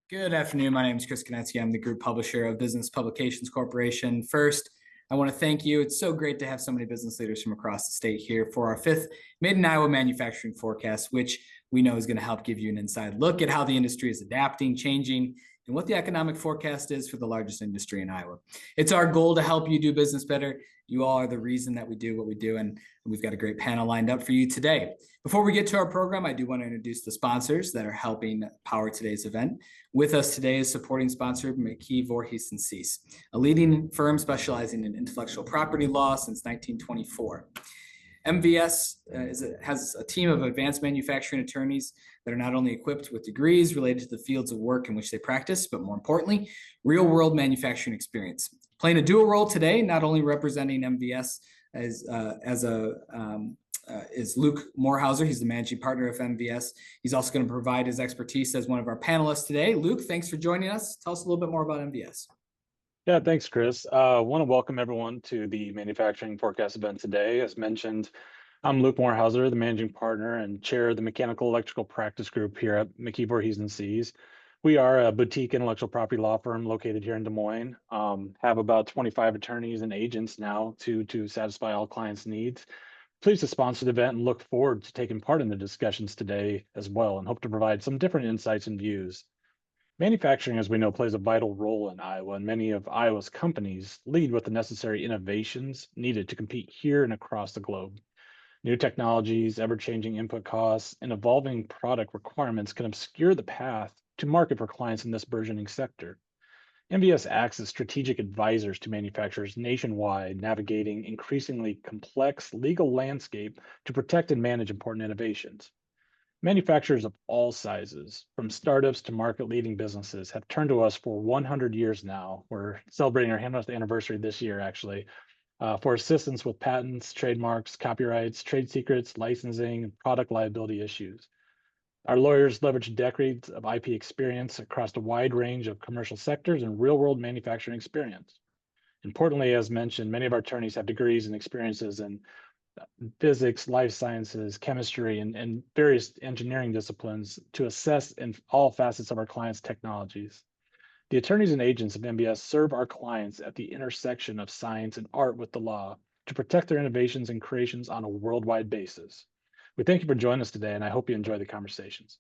Good afternoon. My name is Chris Konetsky. I'm the group publisher of Business Publications Corporation. First, I want to thank you. It's so great to have so many business leaders from across the state here for our fifth Made in Iowa Manufacturing Forecast, which we know is going to help give you an inside look at how the industry is adapting, changing, and what the economic forecast is for the largest industry in Iowa. It's our goal to help you do business better. You all are the reason that we do what we do, and we've got a great panel lined up for you today. Before we get to our program, I do want to introduce the sponsors that are helping power today's event. With us today is supporting sponsor McKee Voorhees Sease, a leading firm specializing in intellectual property law since 1924. MVS has a team of advanced manufacturing attorneys that are not only equipped with degrees related to the fields of work in which they practice, but more importantly, real-world manufacturing experience. Playing a dual role today, not only representing MVS is Luke Mohrhauser. He's the managing partner of MVS. He's also going to provide his expertise as one of our panelists today. Luke, thanks for joining us. Tell us a little bit more about MVS. Yeah, thanks, Chris. I want to welcome everyone to the Manufacturing Forecast event today. As mentioned, I'm Luke Mohrhauser, the managing partner and chair of the Mechanical Electrical Practice Group here at McKee Voorhees Sease. We are a boutique intellectual property law firm located here in Des Moines. Have about 25 attorneys and agents now to satisfy all clients' needs. Pleased to sponsor the event and look forward to taking part in the discussions today as well, and hope to provide some different insights and views. Manufacturing, as we know, plays a vital role in Iowa, and many of Iowa's companies lead with the necessary innovations needed to compete here and across the globe. New technologies, ever-changing input costs, and evolving product requirements can obscure the path to market for clients in this burgeoning sector. MVS acts as strategic advisors to manufacturers nationwide, navigating increasingly complex legal landscape to protect and manage important innovations. Manufacturers of all sizes, from startups to market-leading businesses, have turned to us for 100 years now. We're celebrating our 100th anniversary this year, actually, for assistance with patents, trademarks, copyrights, trade secrets, licensing, and product liability issues. Our lawyers leverage decades of IP experience across a wide range of commercial sectors and real-world manufacturing experience. Importantly, as mentioned, many of our attorneys have degrees and experiences in physics, life sciences, chemistry, and various engineering disciplines to assess in all facets of our clients' technologies. The attorneys and agents of MBS serve our clients at the intersection of science and art with the law to protect their innovations and creations on a worldwide basis. We thank you for joining us today, and I hope you enjoy the conversations.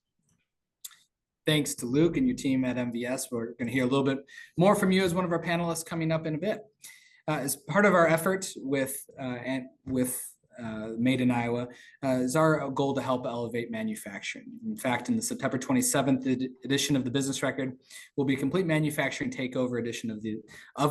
Thanks to Luke and your team at MVS. We're going to hear a little bit more from you as one of our panelists coming up in a bit. As part of our effort with Made in Iowa is our goal to help elevate manufacturing. In fact, in the September 27th edition of the Business Record will be a complete manufacturing takeover edition of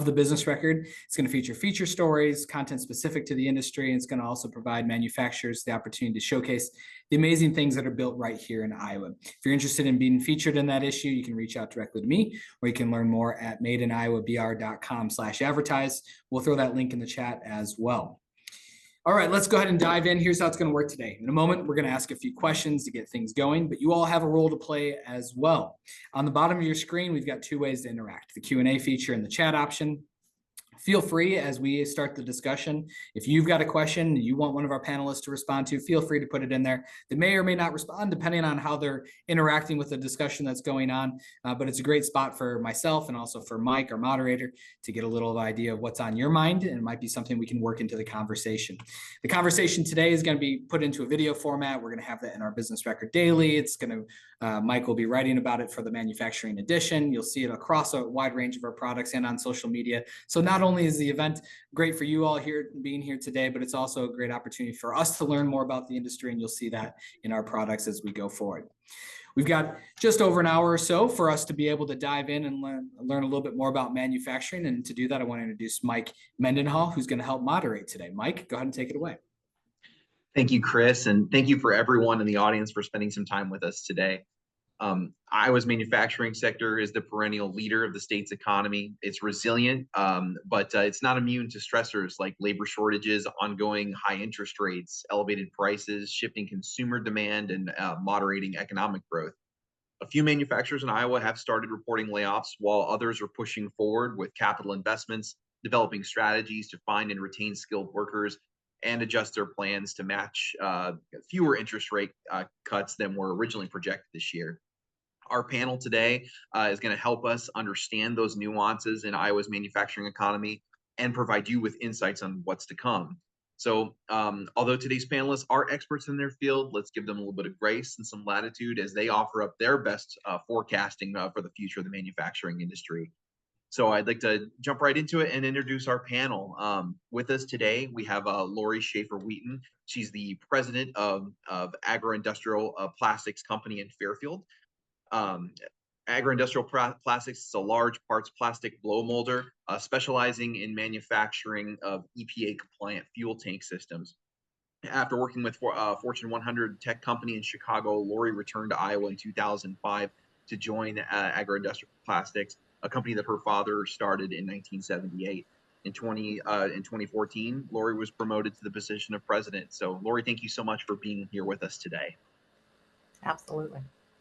the Business Record. It's going to feature stories, content specific to the industry, and it's going to also provide manufacturers the opportunity to showcase the amazing things that are built right here in Iowa. If you're interested in being featured in that issue, you can reach out directly to me, or you can learn more at madeiniowabr.com/advertise. We'll throw that link in the chat as well. All right, let's go ahead and dive in. Here's how it's going to work today. In a moment, we're going to ask a few questions to get things going, but you all have a role to play as well. On the bottom of your screen, we've got two ways to interact: the Q&A feature and the chat option. Feel free as we start the discussion. If you've got a question you want one of our panelists to respond to, feel free to put it in there. They may or may not respond depending on how they're interacting with the discussion that's going on. But it's a great spot for myself and also for Mike, our moderator, to get a little idea of what's on your mind, and it might be something we can work into the conversation. The conversation today is going to be put into a video format. We're going to have that in our Business Record Daily. It's going to Mike will be writing about it for the manufacturing edition. You'll see it across a wide range of our products and on social media. So not only is the event great for you all here being here today, but it's also a great opportunity for us to learn more about the industry, and you'll see that in our products as we go forward. We've got just over an hour or so for us to be able to dive in and learn a little bit more about manufacturing. And to do that, I want to introduce Mike Mendenhall, who's going to help moderate today. Mike, go ahead and take it away. Thank you, Chris, and thank you for everyone in the audience for spending some time with us today. Iowa's manufacturing sector is the perennial leader of the state's economy. It's resilient, but it's not immune to stressors like labor shortages, ongoing high interest rates, elevated prices, shifting consumer demand, and moderating economic growth. A few manufacturers in Iowa have started reporting layoffs, while others are pushing forward with capital investments, developing strategies to find and retain skilled workers, and adjust their plans to match fewer interest rate cuts than were originally projected this year. Our panel today is going to help us understand those nuances in Iowa's manufacturing economy and provide you with insights on what's to come. So although today's panelists are experts in their field, let's give them a little bit of grace and some latitude as they offer up their best forecasting for the future of the manufacturing industry. So I'd like to jump right into it and introduce our panel. With us today, we have Lori Schaefer-Weaton. She's the president of Agri-Industrial Plastics Company in Fairfield. Agri-Industrial Plastics is a large parts plastic blow molder, specializing in manufacturing of EPA-compliant fuel tank systems. After working with Fortune 100 tech company in Chicago, Lori returned to Iowa in 2005 to join Agri-Industrial Plastics, a company that her father started in 1978. In 2014, Lori was promoted to the position of president. So, Lori, thank you so much for being here with us today. Absolutely.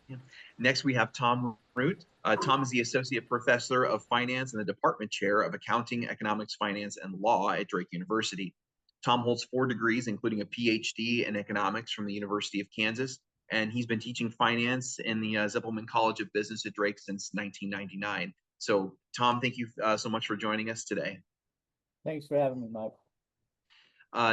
Yeah. Next, we have Tom Root. Tom is the Associate Professor of Finance and the Department Chair of Accounting, Economics, Finance, and Law at Drake University. Tom holds 4 degrees, including a PhD in economics from the University of Kansas, and he's been teaching finance in the Zippelman College of Business at Drake since 1999. So, Tom, thank you so much for joining us today. Thanks for having me, Mike.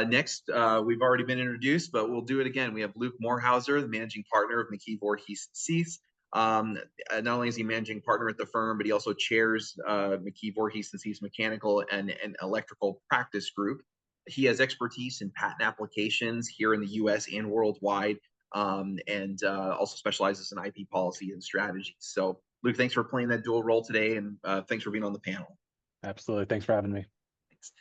Next, we've already been introduced, but we'll do it again. We have Luke Mohrhauser, the managing partner of McKee Voorhees Sease. Not only is he managing partner at the firm, but he also chairs McKee Voorhees Sease Mechanical and Electrical Practice Group. He has expertise in patent applications here in the U.S. and worldwide, and also specializes in IP policy and strategy. So, Luke, thanks for playing that dual role today, and thanks for being on the panel. Absolutely. Thanks for having me. Thanks.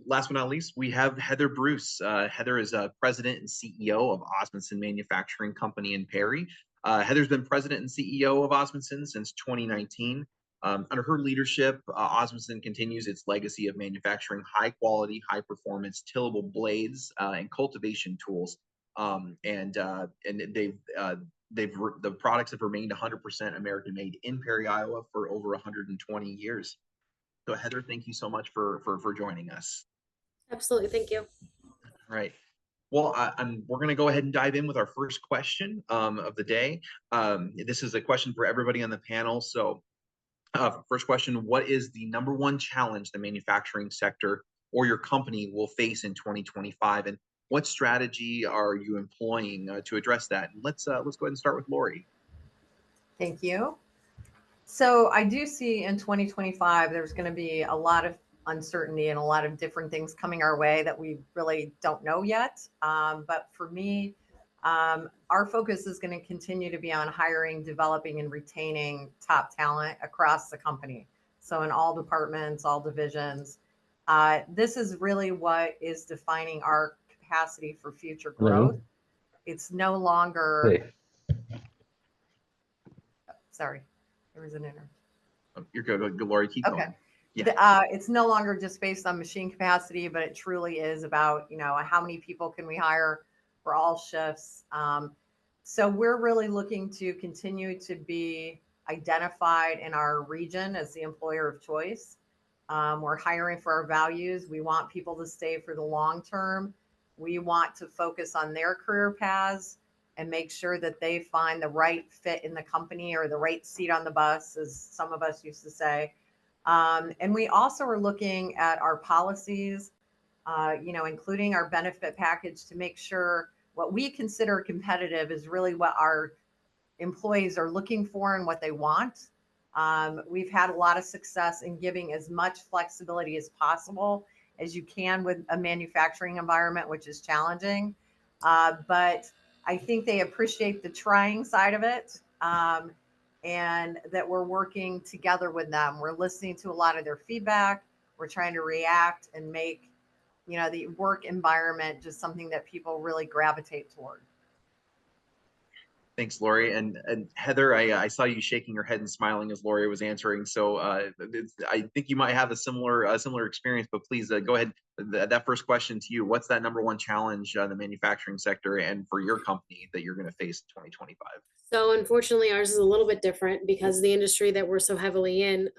Last but not least, we have Heather Bruce. Heather is president and CEO of Osmundson Manufacturing Company in Perry. Heather's been president and CEO of Osmundson since 2019. Under her leadership, Osmundson continues its legacy of manufacturing high-quality, high-performance tillable blades and cultivation tools. The products have remained 100% American-made in Perry, Iowa, for over 120 years. So, Heather, thank you so much for joining us. Absolutely, thank you. All right. Well, we're going to go ahead and dive in with our first question of the day. This is a question for everybody on the panel. So, first question, what is the #1 challenge the manufacturing sector or your company will face in 2025? And what strategy are you employing to address that? And let's go ahead and start with Lori. Thank you. So I do see in 2025, there's going to be a lot of uncertainty and a lot of different things coming our way that we really don't know yet. But for me, our focus is going to continue to be on hiring, developing, and retaining top talent across the company. So in all departments, all divisions, this is really what is defining our capacity for future growth. Hello? It's no longer, Hey. sorry, there was an error. You're good, Lori, keep Okay. going. Yeah. It's no longer just based on machine capacity, but it truly is about, how many people can we hire for all shifts. So we're really looking to continue to be identified in our region as the employer of choice. We're hiring for our values. We want people to stay for the long term. We want to focus on their career paths and make sure that they find the right fit in the company or the right seat on the bus, as some of us used to say. And we also are looking at our policies, including our benefit package, to make sure what we consider competitive is really what our employees are looking for and what they want. We've had a lot of success in giving as much flexibility as possible as you can with a manufacturing environment, which is challenging. But I think they appreciate the trying side of it, and that we're working together with them. We're listening to a lot of their feedback. We're trying to react and make, the work environment just something that people really gravitate toward. Thanks, Lori. And Heather, I saw you shaking your head and smiling as Lori was answering. So I think you might have a similar experience, but please go ahead. That first question to you, what's that #1 challenge the manufacturing sector and for your company that you're going to face in 2025? So unfortunately, ours is a little bit different because the industry that we're so heavily in,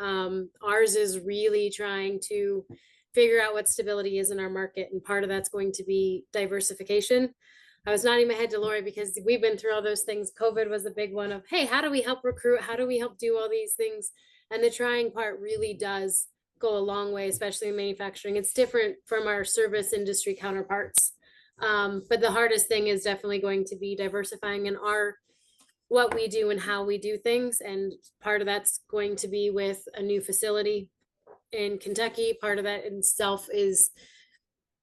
ours is really trying to figure out what stability is in our market. And part of that's going to be diversification. I was nodding my head to Lori because we've been through all those things. COVID was a big one of, hey, how do we help recruit? How do we help do all these things? And the trying part really does go a long way, especially in manufacturing. It's different from our service industry counterparts. But the hardest thing is definitely going to be diversifying in what we do and how we do things. And part of that's going to be with a new facility in Kentucky. Part of that itself is,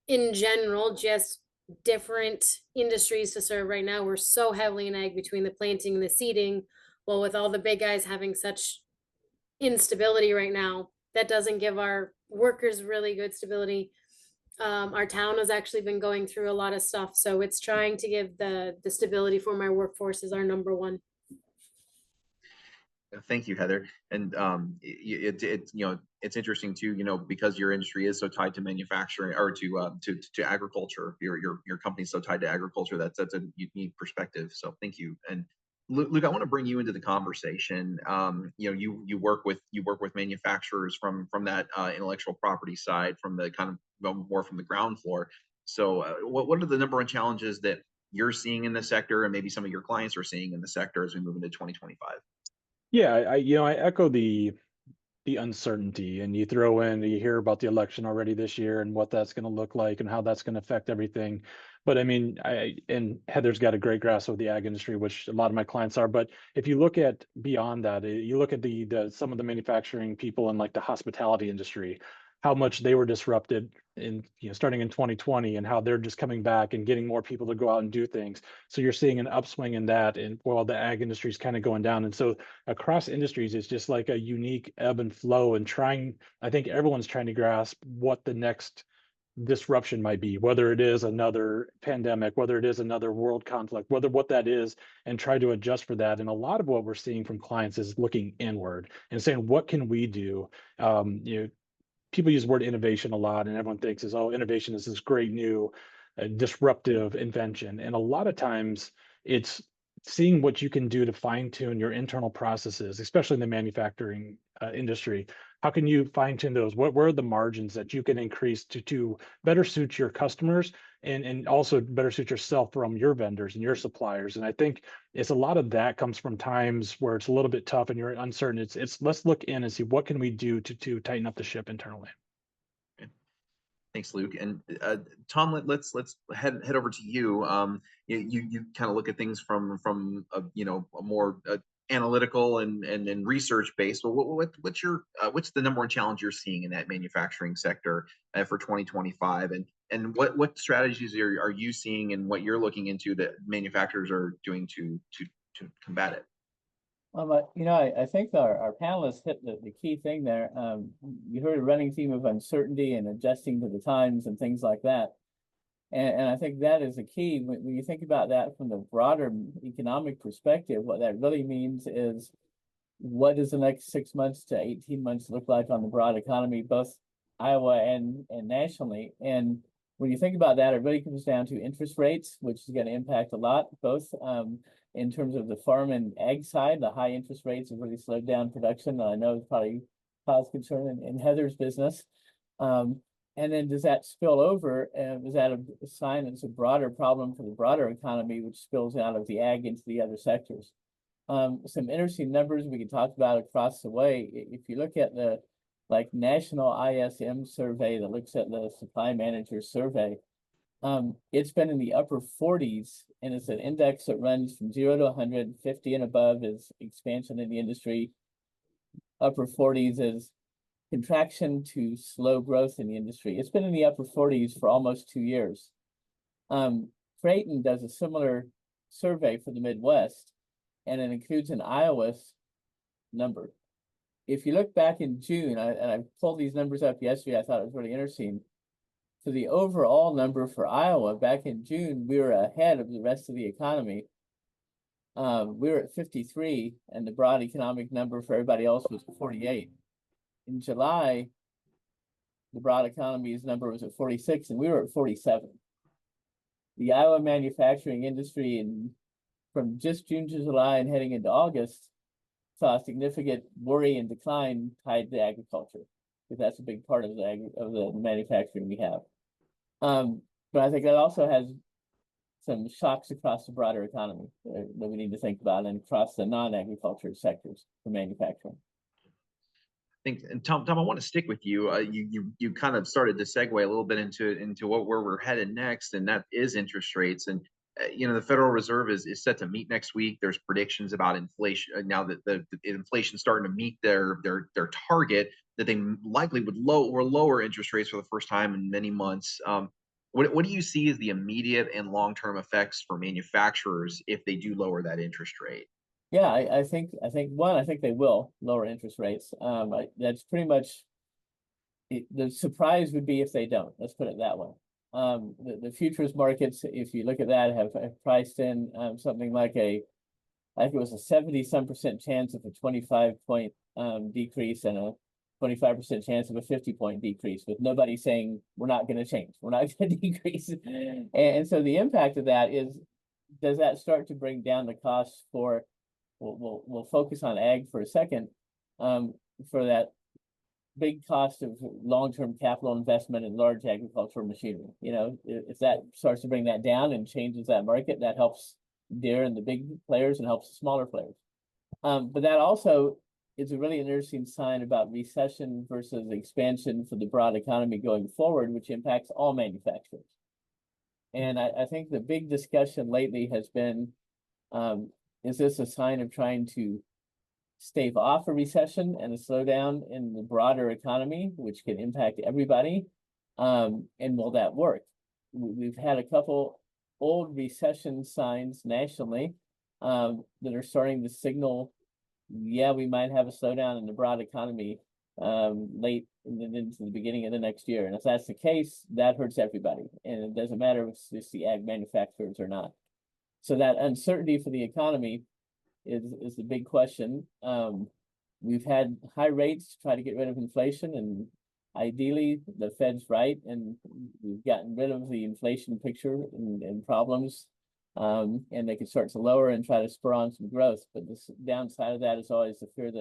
in general, just different industries to serve. Right now, we're so heavily in ag between the planting and the seeding. Well, with all the big guys having such instability right now, that doesn't give our workers really good stability. Our town has actually been going through a lot of stuff, so it's trying to give the stability for my workforce is our number one. Thank you, Heather. And it's interesting too, because your industry is so tied to manufacturing or to agriculture. Your company's so tied to agriculture. That's a unique perspective. So thank you. And Luke, I want to bring you into the conversation. You work with manufacturers from that intellectual property side, from the kind of more from the ground floor. So what are the number one challenges that you're seeing in the sector, and maybe some of your clients are seeing in the sector as we move into 2025? Yeah, I echo the uncertainty, and you hear about the election already this year and what that's going to look like and how that's going to affect everything. But I mean, and Heather's got a great grasp of the ag industry, which a lot of my clients are. But if you look at beyond that, you look at some of the manufacturing people in like the hospitality industry, how much they were disrupted starting in 2020, and how they're just coming back and getting more people to go out and do things. So you're seeing an upswing in that, and while the ag industry is kind of going down. And so across industries, it's just like a unique ebb and flow, and I think everyone's trying to grasp what the next disruption might be, whether it is another pandemic, whether it is another world conflict, what that is, and try to adjust for that. And a lot of what we're seeing from clients is looking inward and saying, what can we do? People use the word innovation a lot, and everyone thinks innovation is this great new disruptive invention. And a lot of times it's seeing what you can do to fine tune your internal processes, especially in the manufacturing industry. How can you fine tune those? Where are the margins that you can increase to better suit your customers and also better suit yourself from your vendors and your suppliers? And I think it's a lot of that comes from times where it's a little bit tough and you're uncertain. It's let's look in and see what can we do to tighten up the ship internally. Thanks, Luke. And Tom, let's head over to you. You kind of look at things from a more analytical and research based. But what's the number one challenge you're seeing in that manufacturing sector for 2025? And what strategies are you seeing, and what you're looking into that manufacturers are doing to combat it? I think our panelists hit the key thing there. You heard a running theme of uncertainty and adjusting to the times and things like that. And I think that is a key. When you think about that from the broader economic perspective, what that really means is, what does the next 6 months to 18 months look like on the broad economy, both Iowa and nationally? And when you think about that, it really comes down to interest rates, which is going to impact a lot, both in terms of the farm and ag side. The high interest rates have really slowed down production. I know it's probably caused concern in Heather's business. And then does that spill over? Is that a sign that it's a broader problem for the broader economy, which spills out of the ag into the other sectors? Some interesting numbers we can talk about across the way. If you look at the national ISM survey that looks at the supply manager survey, it's been in the upper 40s, and it's an index that runs from 0 to 100. 50 and above is expansion in the industry. Upper 40s is contraction to slow growth in the industry. It's been in the upper 40s for almost 2 years. Creighton does a similar survey for the Midwest, and it includes an Iowa number. If you look back in June, and I pulled these numbers up yesterday, I thought it was really interesting. So the overall number for Iowa back in June, we were ahead of the rest of the economy. We were at 53, and the broad economic number for everybody else was 48. In July, the broad economy's number was at 46, and we were at 47. The Iowa manufacturing industry, from just June to July and heading into August, saw a significant worry and decline tied to agriculture, because that's a big part of the manufacturing we have. But I think that also has some shocks across the broader economy that we need to think about, and across the non-agriculture sectors for manufacturing. And Tom, I want to stick with you. You kind of started to segue a little bit into where we're headed next, and that is interest rates. And the Federal Reserve is set to meet next week. There's predictions about inflation now that the inflation's starting to meet their target, that they likely would lower interest rates for the first time in many months. What do you see as the immediate and long-term effects for manufacturers if they do lower that interest rate? Yeah, I think they will lower interest rates. That's pretty much the surprise would be if they don't. Let's put it that way. The futures markets, if you look at that, have priced in something like I think it was a 70-some% chance of a 25-point decrease and a 25% chance of a 50-point decrease, with nobody saying we're not going to change, we're not going to decrease. And so the impact of that is, does that start to bring down the costs for? We'll focus on ag for a second, for that big cost of long-term capital investment in large agricultural machinery. If that starts to bring that down and changes that market, that helps Deere and the big players and helps the smaller players. But that also is a really interesting sign about recession versus expansion for the broad economy going forward, which impacts all manufacturers. And I think the big discussion lately has been, is this a sign of trying to stave off a recession and a slowdown in the broader economy, which can impact everybody? And will that work? We've had a couple old recession signs nationally that are starting to signal, yeah, we might have a slowdown in the broad economy late into the beginning of the next year. And if that's the case, that hurts everybody. And it doesn't matter if it's the ag manufacturers or not. So that uncertainty for the economy is the big question. We've had high rates to try to get rid of inflation, and ideally the Fed's right, and we've gotten rid of the inflation picture and problems, and they can start to lower and try to spur on some growth. But the downside of that is always the fear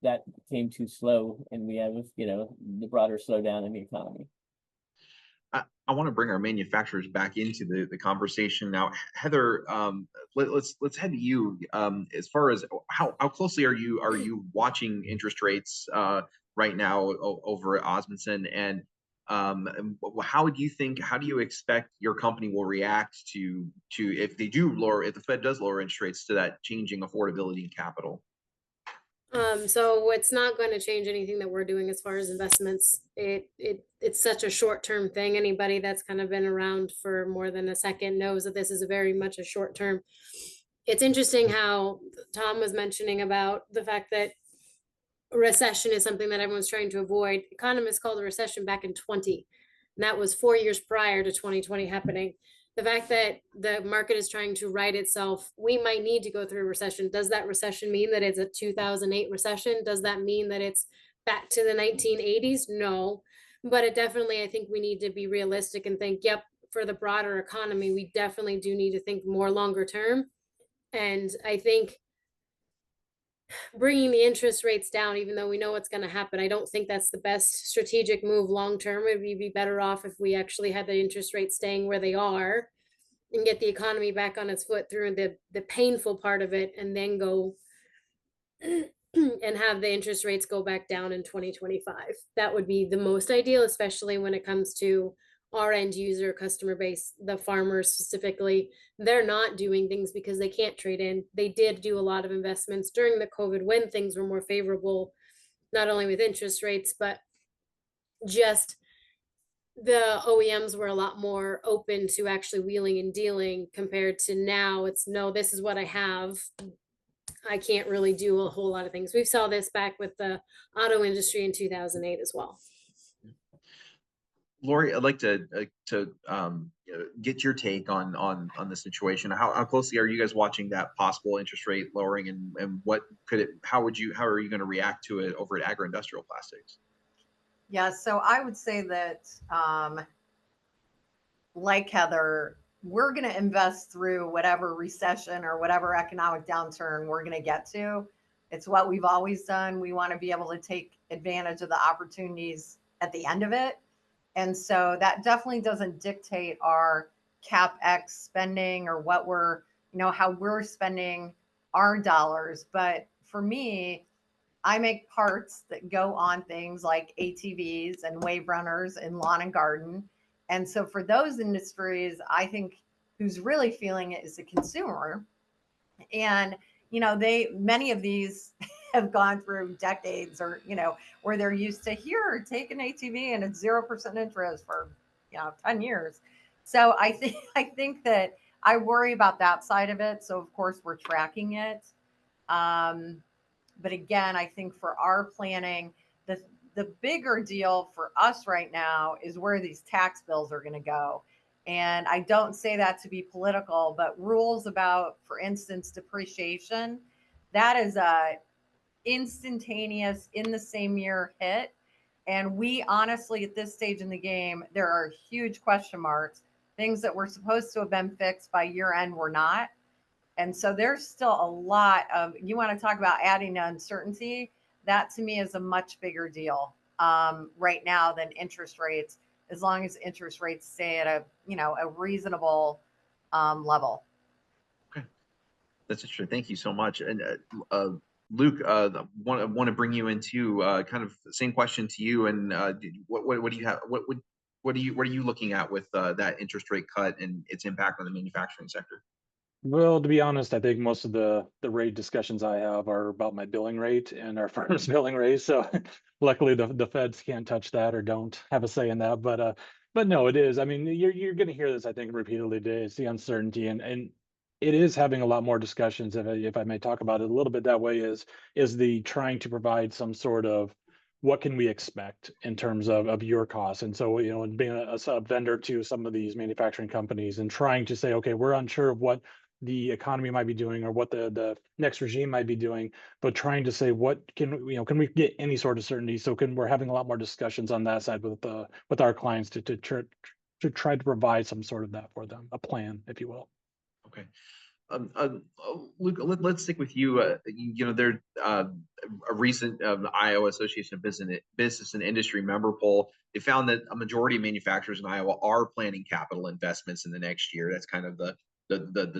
that came too slow, and we have the broader slowdown in the economy. I want to bring our manufacturers back into the conversation now. Heather, let's head to you. As far as how closely are you watching interest rates right now over at Osmundson, and how do you expect your company will react to if the Fed does lower interest rates, to that changing affordability and capital? So it's not going to change anything that we're doing as far as investments. It's such a short-term thing. Anybody that's kind of been around for more than a second knows that this is very much a short-term. It's interesting how Tom was mentioning about the fact that recession is something that everyone's trying to avoid. Economists called a recession back in 2020, and that was 4 years prior to 2020 happening. The fact that the market is trying to right itself, we might need to go through a recession. Does that recession mean that it's a 2008 recession? Does that mean that it's back to the 1980s? No, but it definitely, I think we need to be realistic and think, yep, for the broader economy, we definitely do need to think more longer term. And I think bringing the interest rates down, even though we know what's going to happen, I don't think that's the best strategic move long term. We'd be better off if we actually had the interest rates staying where they are and get the economy back on its foot through the painful part of it, and then go and have the interest rates go back down in 2025. That would be the most ideal, especially when it comes to our end user customer base, the farmers specifically. They're not doing things because they can't trade in. They did do a lot of investments during the COVID when things were more favorable, not only with interest rates, but just the OEMs were a lot more open to actually wheeling and dealing compared to now. It's no, this is what I have. I can't really do a whole lot of things. We saw this back with the auto industry in 2008 as well. Lori, I'd like to get your take on the situation. How closely are you guys watching that possible interest rate lowering, and how are you going to react to it over at Agri-Industrial Plastics? Yeah, so I would say that, like Heather, we're going to invest through whatever recession or whatever economic downturn we're going to get to. It's what we've always done. We want to be able to take advantage of the opportunities at the end of it. And so that definitely doesn't dictate our CapEx spending or what we're, how we're spending our dollars. But for me, I make parts that go on things like ATVs and wave runners in lawn and garden. And so for those industries, I think who's really feeling it is the consumer. And, many of these have gone through decades or, where they're used to here, take an ATV and it's 0% interest for, 10 years. So I think that I worry about that side of it. So of course we're tracking it. But again, I think for our planning, the bigger deal for us right now is where these tax bills are going to go. And I don't say that to be political, but rules about, for instance, depreciation, that is a instantaneous in the same year hit. And we honestly, at this stage in the game, there are huge question marks. Things that were supposed to have been fixed by year end were not. And so there's still a lot of, you want to talk about adding uncertainty, that to me is a much bigger deal right now than interest rates, as long as interest rates stay at a reasonable level. Okay, that's interesting. Thank you so much. And Luke, want to bring you into kind of the same question to you. And what do you have? What are you looking at with that interest rate cut and its impact on the manufacturing sector? Well, to be honest, I think most of the rate discussions I have are about my billing rate and our firm's billing rate. So luckily the feds can't touch that or don't have a say in that. But no, it is. I mean, you're going to hear this, I think, repeatedly today. It's the uncertainty, and it is having a lot more discussions. If I may talk about it a little bit that way, is the trying to provide some sort of what can we expect in terms of your costs. And so, being a sub vendor to some of these manufacturing companies and trying to say, okay, we're unsure of what the economy might be doing or what the next regime might be doing, but trying to say what can we get any sort of certainty. So we're having a lot more discussions on that side with our clients to try to provide some sort of that for them, a plan, if you will. Okay. Luke, let's stick with you. There a recent Iowa Association of Business and Industry member poll. They found that a majority of manufacturers in Iowa are planning capital investments in the next year. That's kind of the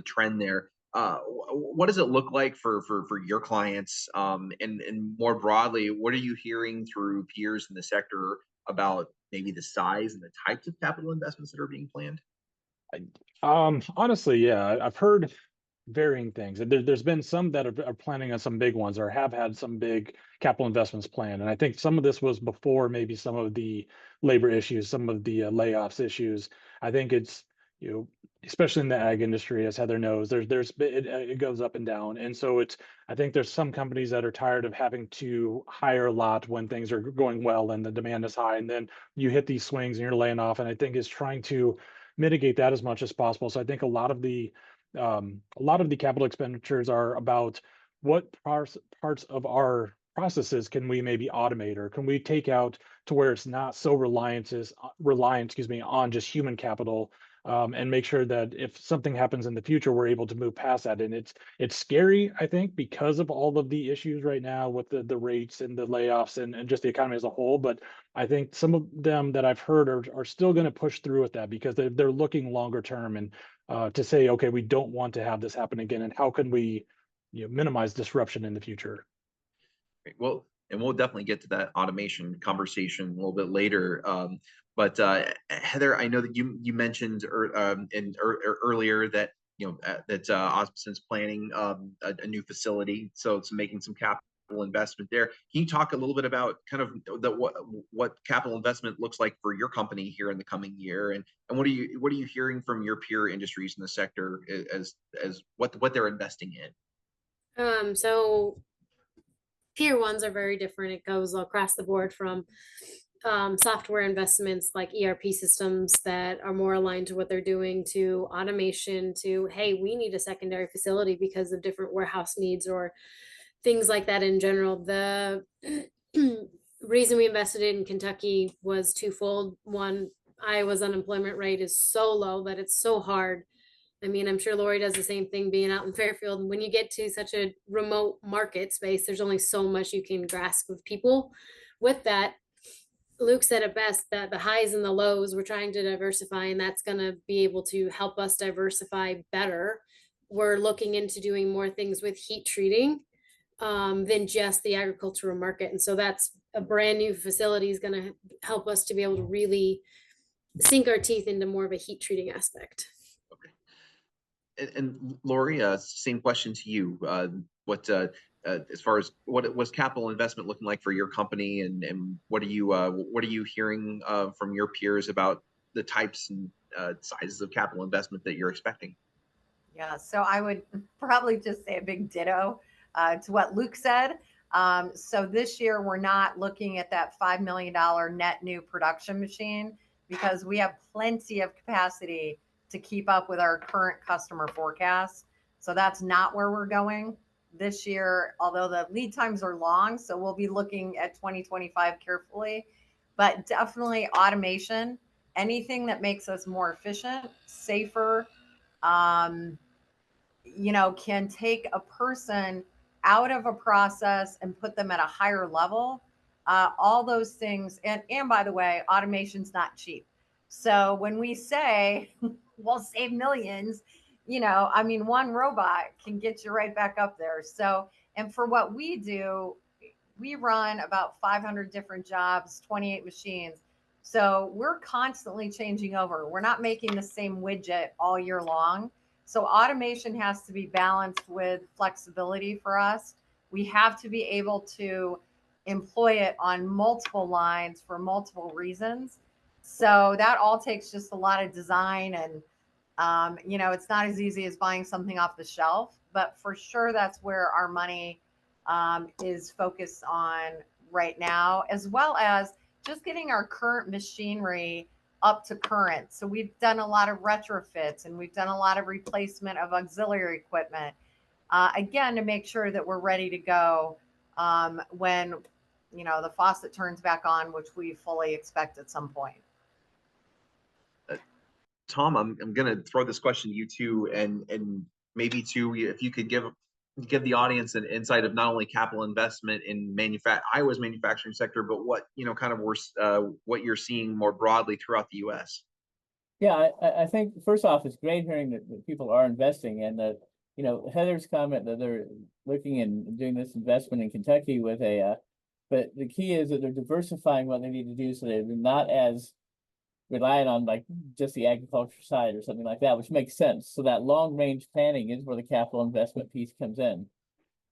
trend there. What does it look like for your clients? And more broadly, what are you hearing through peers in the sector about maybe the size and the types of capital investments that are being planned? Honestly, yeah, I've heard varying things. There's been some that are planning on some big ones or have had some big capital investments planned. And I think some of this was before maybe some of the labor issues, some of the layoffs issues. I think it's, especially in the ag industry, as Heather knows, it goes up and down. And so I think there's some companies that are tired of having to hire a lot when things are going well and the demand is high. And then you hit these swings and you're laying off. And I think it's trying to mitigate that as much as possible. So I think a lot of the capital expenditures are about what parts of our processes can we maybe automate, or can we take out to where it's not so reliant, on just human capital, and make sure that if something happens in the future, we're able to move past that. And it's scary, I think, because of all of the issues right now with the rates and the layoffs and just the economy as a whole. But I think some of them that I've heard are still going to push through with that because they're looking longer term and to say, okay, we don't want to have this happen again, and how can we minimize disruption in the future? Well, and we'll definitely get to that automation conversation a little bit later. But Heather, I know that you mentioned earlier that Osmundson's planning a new facility, so it's making some capital investment there. Can you talk a little bit about kind of what capital investment looks like for your company here in the coming year, and what are you hearing from your peer industries in the sector as what they're investing in? So Tier 1s are very different. It goes across the board from software investments like ERP systems that are more aligned to what they're doing, to automation, to, hey, we need a secondary facility because of different warehouse needs or things like that in general. The reason we invested in Kentucky was twofold. One, Iowa's unemployment rate is so low that it's so hard. I mean, I'm sure Lori does the same thing being out in Fairfield. And when you get to such a remote market space, there's only so much you can grasp with people. With that, Luke said it best, that the highs and the lows, we're trying to diversify, and that's going to be able to help us diversify better. We're looking into doing more things with heat treating than just the agricultural market. And so that's a brand new facility is going to help us to be able to really sink our teeth into more of a heat treating aspect. And Lori, same question to you. As far as what was capital investment looking like for your company, and what are you hearing from your peers about the types and sizes of capital investment that you're expecting? Yeah, so I would probably just say a big ditto to what Luke said. So this year we're not looking at that $5 million net new production machine because we have plenty of capacity to keep up with our current customer forecasts. So that's not where we're going this year, although the lead times are long. So we'll be looking at 2025 carefully, but definitely automation, anything that makes us more efficient, safer, can take a person out of a process and put them at a higher level. All those things. And by the way, automation's not cheap. So when we say we'll save millions, one robot can get you right back up there. So, and for what we do, we run about 500 different jobs, 28 machines. So we're constantly changing over. We're not making the same widget all year long. So automation has to be balanced with flexibility for us. We have to be able to employ it on multiple lines for multiple reasons. So that all takes just a lot of design, and it's not as easy as buying something off the shelf, but for sure that's where our money is focused on right now, as well as just getting our current machinery up to current. So we've done a lot of retrofits and we've done a lot of replacement of auxiliary equipment, again, to make sure that we're ready to go when, the faucet turns back on, which we fully expect at some point. Tom, I'm going to throw this question to you too, and maybe too, if you could give the audience an insight of not only capital investment in Iowa's manufacturing sector, but what what you're seeing more broadly throughout the U.S. Yeah, I think first off, it's great hearing that people are investing, and that Heather's comment that they're looking and doing this investment in Kentucky with but the key is that they're diversifying what they need to do so they're not as reliant on like just the agriculture side or something like that, which makes sense. So that long range planning is where the capital investment piece comes in.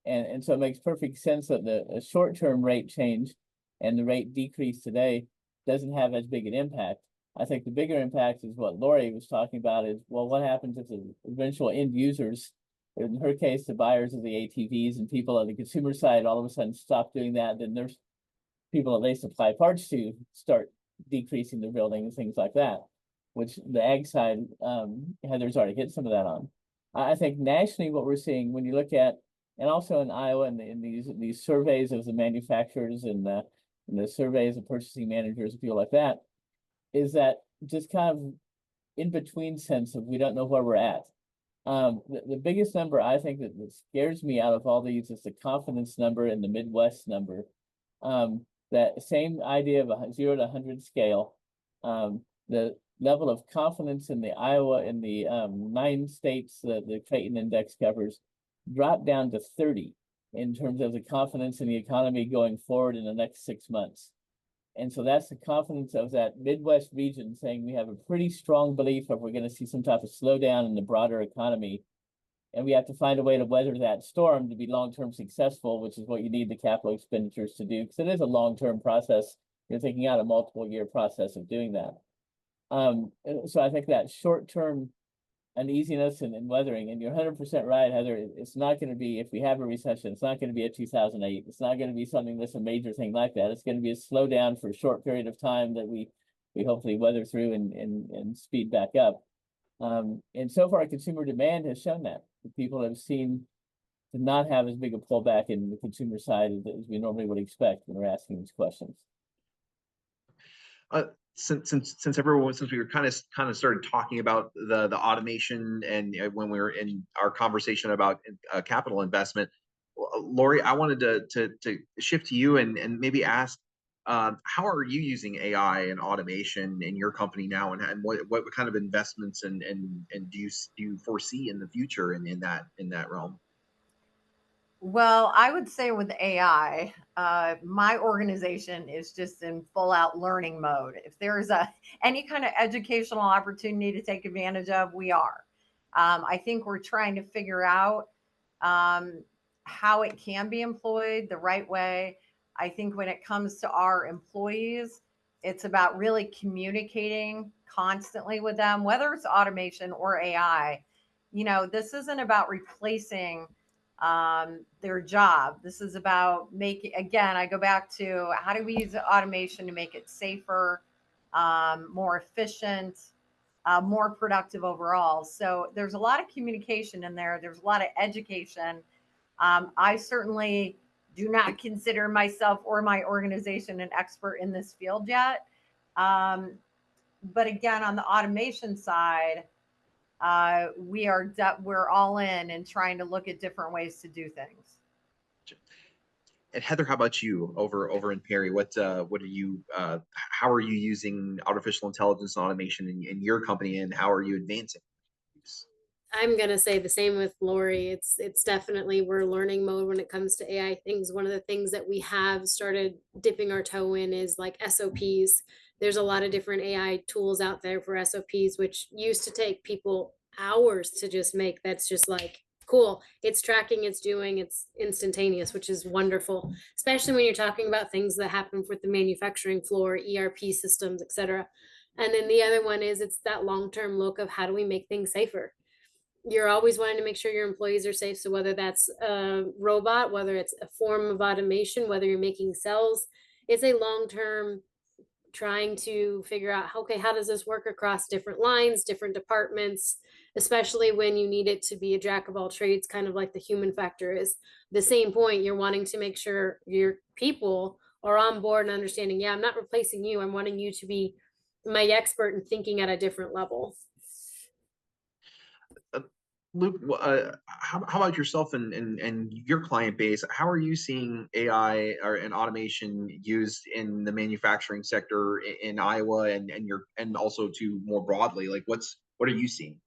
And so it makes perfect sense that the short term rate change and the rate decrease today doesn't have as big an impact. I think the bigger impact is what Lori was talking about is, well, what happens if the eventual end users, in her case, the buyers of the ATVs and people on the consumer side all of a sudden stop doing that, then there's people that they supply parts to start decreasing their building and things like that, which the ag side, Heather's already hit some of that on. I think nationally what we're seeing when you look at, and also in Iowa and in these surveys of the manufacturers and the surveys of purchasing managers and people like that, is that just kind of in between sense of we don't know where we're at. The biggest number I think that scares me out of all these is the confidence number and the Midwest number. That same idea of a 0 to 100 scale, the level of confidence in the Iowa and the 9 states that the Creighton Index covers dropped down to 30 in terms of the confidence in the economy going forward in the next 6 months. And so that's the confidence of that Midwest region saying we have a pretty strong belief of we're going to see some type of slowdown in the broader economy. And we have to find a way to weather that storm to be long-term successful, which is what you need the capital expenditures to do, because it is a long-term process. You're thinking out a multiple-year process of doing that. So I think that short-term uneasiness and weathering, and you're 100% right, Heather, it's not going to be, if we have a recession, it's not going to be a 2008. It's not going to be something that's a major thing like that. It's going to be a slowdown for a short period of time that we hopefully weather through and speed back up. And so far, consumer demand has shown that. People have seen to not have as big a pullback in the consumer side as we normally would expect when we're asking these questions. Since we were kind of started talking about the automation, and when we were in our conversation about capital investment, Lori, I wanted to shift to you and maybe ask, How are you using AI and automation in your company now, and what kind of investments and do you foresee in the future in that realm? Well, I would say with AI, my organization is just in full out learning mode. If there's any kind of educational opportunity to take advantage of, we are. I think we're trying to figure out how it can be employed the right way. I think when it comes to our employees, it's about really communicating constantly with them, whether it's automation or AI. This isn't about replacing their job. This is about making, again, I go back to how do we use automation to make it safer, more efficient, more productive overall. So there's a lot of communication in there. There's a lot of education. I certainly do not consider myself or my organization an expert in this field yet. But again, on the automation side, we're all in and trying to look at different ways to do things. And Heather, how about you over in Perry? What are you? How are you using artificial intelligence and automation in your company, and how are you advancing? I'm gonna say the same with Lori. It's definitely we're learning mode when it comes to AI things. One of the things that we have started dipping our toe in is like SOPs. There's a lot of different AI tools out there for SOPs, which used to take people hours to just make. That's just like cool. It's tracking, it's doing, it's instantaneous, which is wonderful, especially when you're talking about things that happen with the manufacturing floor, ERP systems, etc. And then the other one is it's that long-term look of how do we make things safer. You're always wanting to make sure your employees are safe. So whether that's a robot, whether it's a form of automation, whether you're making cells, it's a long-term trying to figure out, okay, how does this work across different lines, different departments, especially when you need it to be a jack of all trades, kind of like the human factor is. The same point, you're wanting to make sure your people are on board and understanding, yeah, I'm not replacing you. I'm wanting you to be my expert and thinking at a different level. Luke, how about yourself and your client base? How are you seeing AI and automation used in the manufacturing sector in Iowa and also to more broadly? Like, what are you seeing?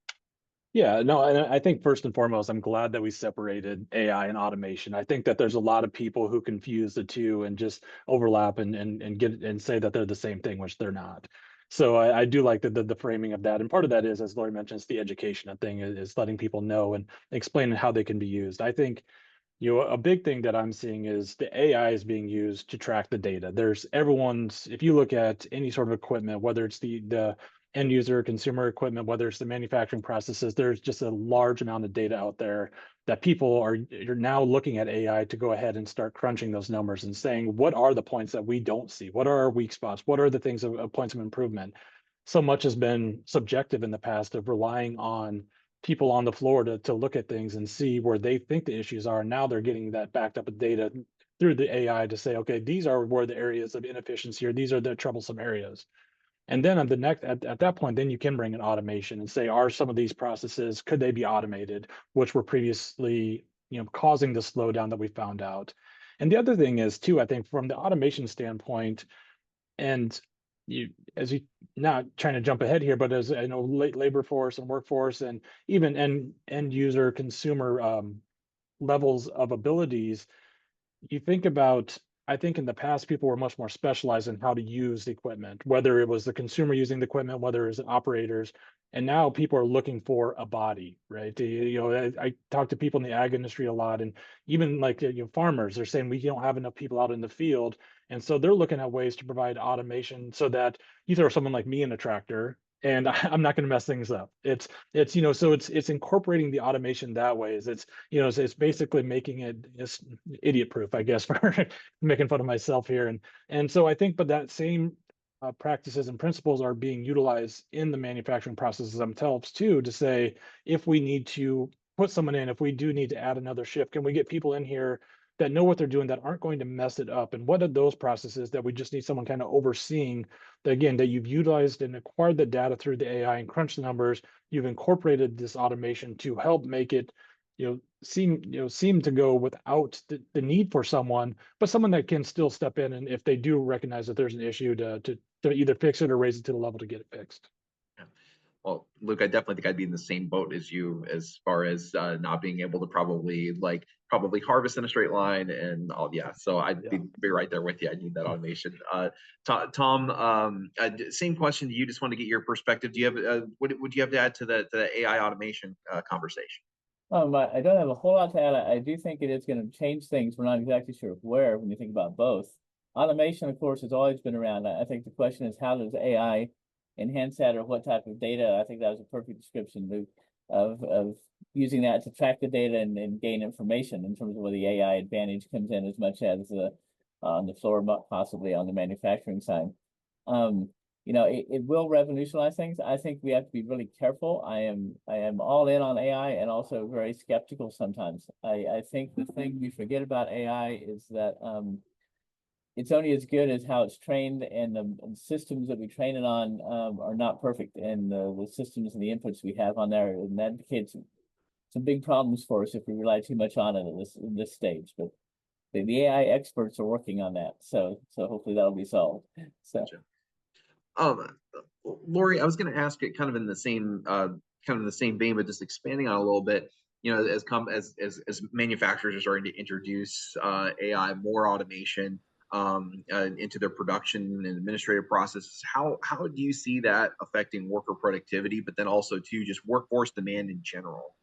Yeah, no, and I think first and foremost, I'm glad that we separated AI and automation. I think that there's a lot of people who confuse the two and just overlap and get and say that they're the same thing, which they're not. So I do like the framing of that. And part of that is, as Lori mentions, the education thing is letting people know and explaining how they can be used. I think, a big thing that I'm seeing is the AI is being used to track the data. If you look at any sort of equipment, whether it's the end user consumer equipment, whether it's the manufacturing processes, there's just a large amount of data out there that you're now looking at AI to go ahead and start crunching those numbers and saying, what are the points that we don't see? What are our weak spots? What are the things of points of improvement? So much has been subjective in the past of relying on people on the floor to look at things and see where they think the issues are. Now they're getting that backed up with data through the AI to say, okay, these are where the areas of inefficiency or these are the troublesome areas. And then at that point, then you can bring in automation and say, are some of these processes, could they be automated, which were previously, causing the slowdown that we found out. And the other thing is too, I think from the automation standpoint, and not trying to jump ahead here, but as I know, labor force and workforce and even end user consumer levels of abilities, you think about, I think in the past, people were much more specialized in how to use the equipment, whether it was the consumer using the equipment, whether it was operators. And now people are looking for a body, right? I talk to people in the ag industry a lot, and even like farmers, they're saying we don't have enough people out in the field. And so they're looking at ways to provide automation so that you throw someone like me in a tractor and I'm not going to mess things up. So it's incorporating the automation that way. It's basically making it idiot proof, I guess, for making fun of myself here. And so I think, but that same practices and principles are being utilized in the manufacturing processes themselves too, to say, if we need to put someone in, if we do need to add another shift, can we get people in here that know what they're doing, that aren't going to mess it up? And what are those processes that we just need someone kind of overseeing, that again, that you've utilized and acquired the data through the AI and crunch the numbers, you've incorporated this automation to help make it seem to go without the need for someone, but someone that can still step in, and if they do recognize that there's an issue, to either fix it or raise it to the level to get it fixed. Well, Luke, I definitely think I'd be in the same boat as you as far as not being able to probably harvest in a straight line and all. Yeah, so I'd be right there with you. I need that automation. Tom, same question to you. Just want to get your perspective. Do you have what would you have to add to the AI automation conversation? I don't have a whole lot to add. I do think it is going to change things. We're not exactly sure where when you think about both. Automation, of course, has always been around. I think the question is, how does AI enhance that, or what type of data? I think that was a perfect description, Luke, of using that to track the data and gain information in terms of where the AI advantage comes in, as much as on the floor, possibly on the manufacturing side. It will revolutionize things. I think we have to be really careful. I am all in on AI and also very skeptical sometimes. I think the thing we forget about AI is that it's only as good as how it's trained, and the systems that we train it on are not perfect, and the systems and the inputs we have on there, and that indicates some big problems for us if we rely too much on it in this stage. But the AI experts are working on that, so hopefully that'll be solved. So. Gotcha. Lori, I was going to ask it kind of in the same vein, but just expanding on it a little bit. As manufacturers are starting to introduce AI, more automation into their production and administrative processes, how do you see that affecting worker productivity, but then also to just workforce demand in general?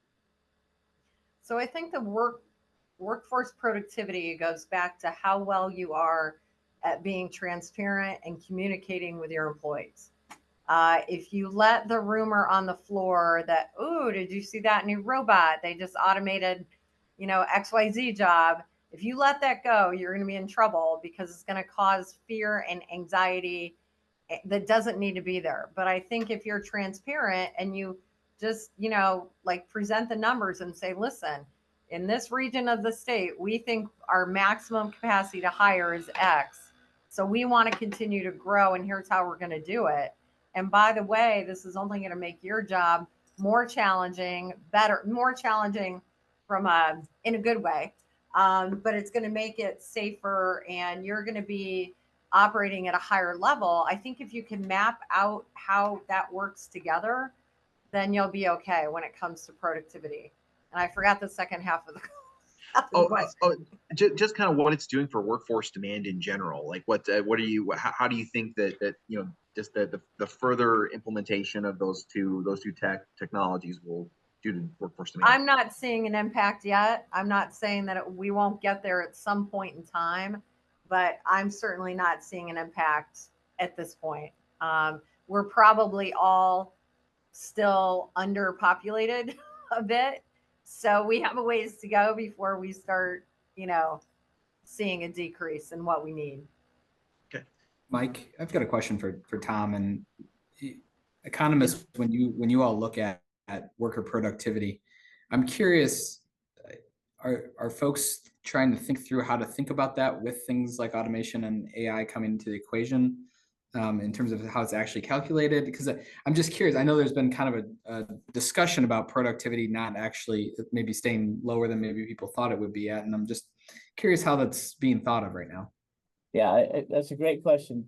So I think the workforce productivity goes back to how well you are at being transparent and communicating with your employees. If you let the rumor on the floor that, oh, did you see that new robot? They just automated, XYZ job. If you let that go, you're going to be in trouble, because it's going to cause fear and anxiety that doesn't need to be there. But I think if you're transparent and you just, present the numbers and say, listen, in this region of the state, we think our maximum capacity to hire is X. So we want to continue to grow, and here's how we're going to do it. And by the way, this is only going to make your job more challenging, more challenging in a good way. But it's going to make it safer, and you're going to be operating at a higher level. I think if you can map out how that works together, then you'll be okay when it comes to productivity. And I forgot the second half of the question. Just kind of what it's doing for workforce demand in general. Like how do you think that just the further implementation of those two technologies will do to workforce demand? I'm not seeing an impact yet. I'm not saying that we won't get there at some point in time, but I'm certainly not seeing an impact at this point. We're probably all still underpopulated a bit, so we have a ways to go before we start, seeing a decrease in what we need. Okay, Mike, I've got a question for Tom. And economists, when you all look at worker productivity, I'm curious, are folks trying to think through how to think about that with things like automation and AI coming into the equation, in terms of how it's actually calculated? Because I'm just curious. I know there's been kind of a discussion about productivity not actually maybe staying lower than maybe people thought it would be at, and I'm just curious how that's being thought of right now. Yeah, that's a great question.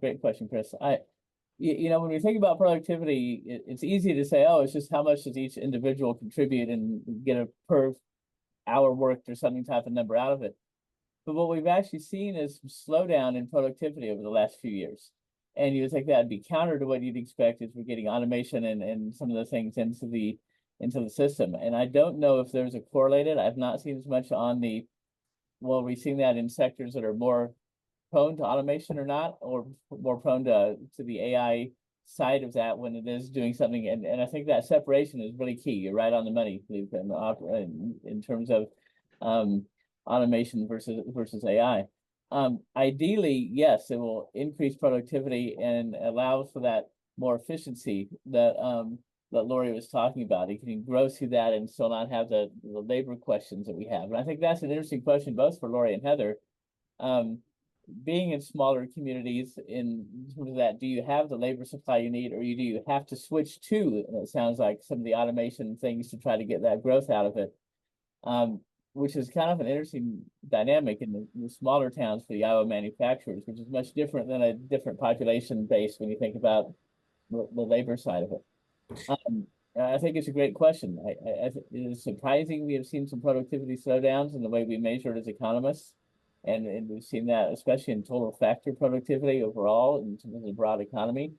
Great question, Chris. When we think about productivity, it's easy to say, oh, it's just how much does each individual contribute and get a per hour worked or something type of number out of it. But what we've actually seen is some slowdown in productivity over the last few years. And you would think that'd be counter to what you'd expect as we're getting automation and some of the things into the system. And I don't know if there's a correlated. I've not seen as much we've seen that in sectors that are more prone to automation or not, or more prone to the AI side of that when it is doing something. And I think that separation is really key. You're right on the money, Luke, in terms of automation versus AI. Ideally, yes, it will increase productivity and allow for that more efficiency that Lori was talking about. You can grow through that and still not have the labor questions that we have. And I think that's an interesting question both for Lori and Heather. Being in smaller communities, in terms of that, do you have the labor supply you need, or do you have to switch to, it sounds like, some of the automation things to try to get that growth out of it? which is kind of an interesting dynamic in the smaller towns for the Iowa manufacturers, which is much different than a different population base when you think about the labor side of it. I think it's a great question. It is surprising we have seen some productivity slowdowns in the way we measure it as economists. And we've seen that especially in total factor productivity overall in terms of the broad economy.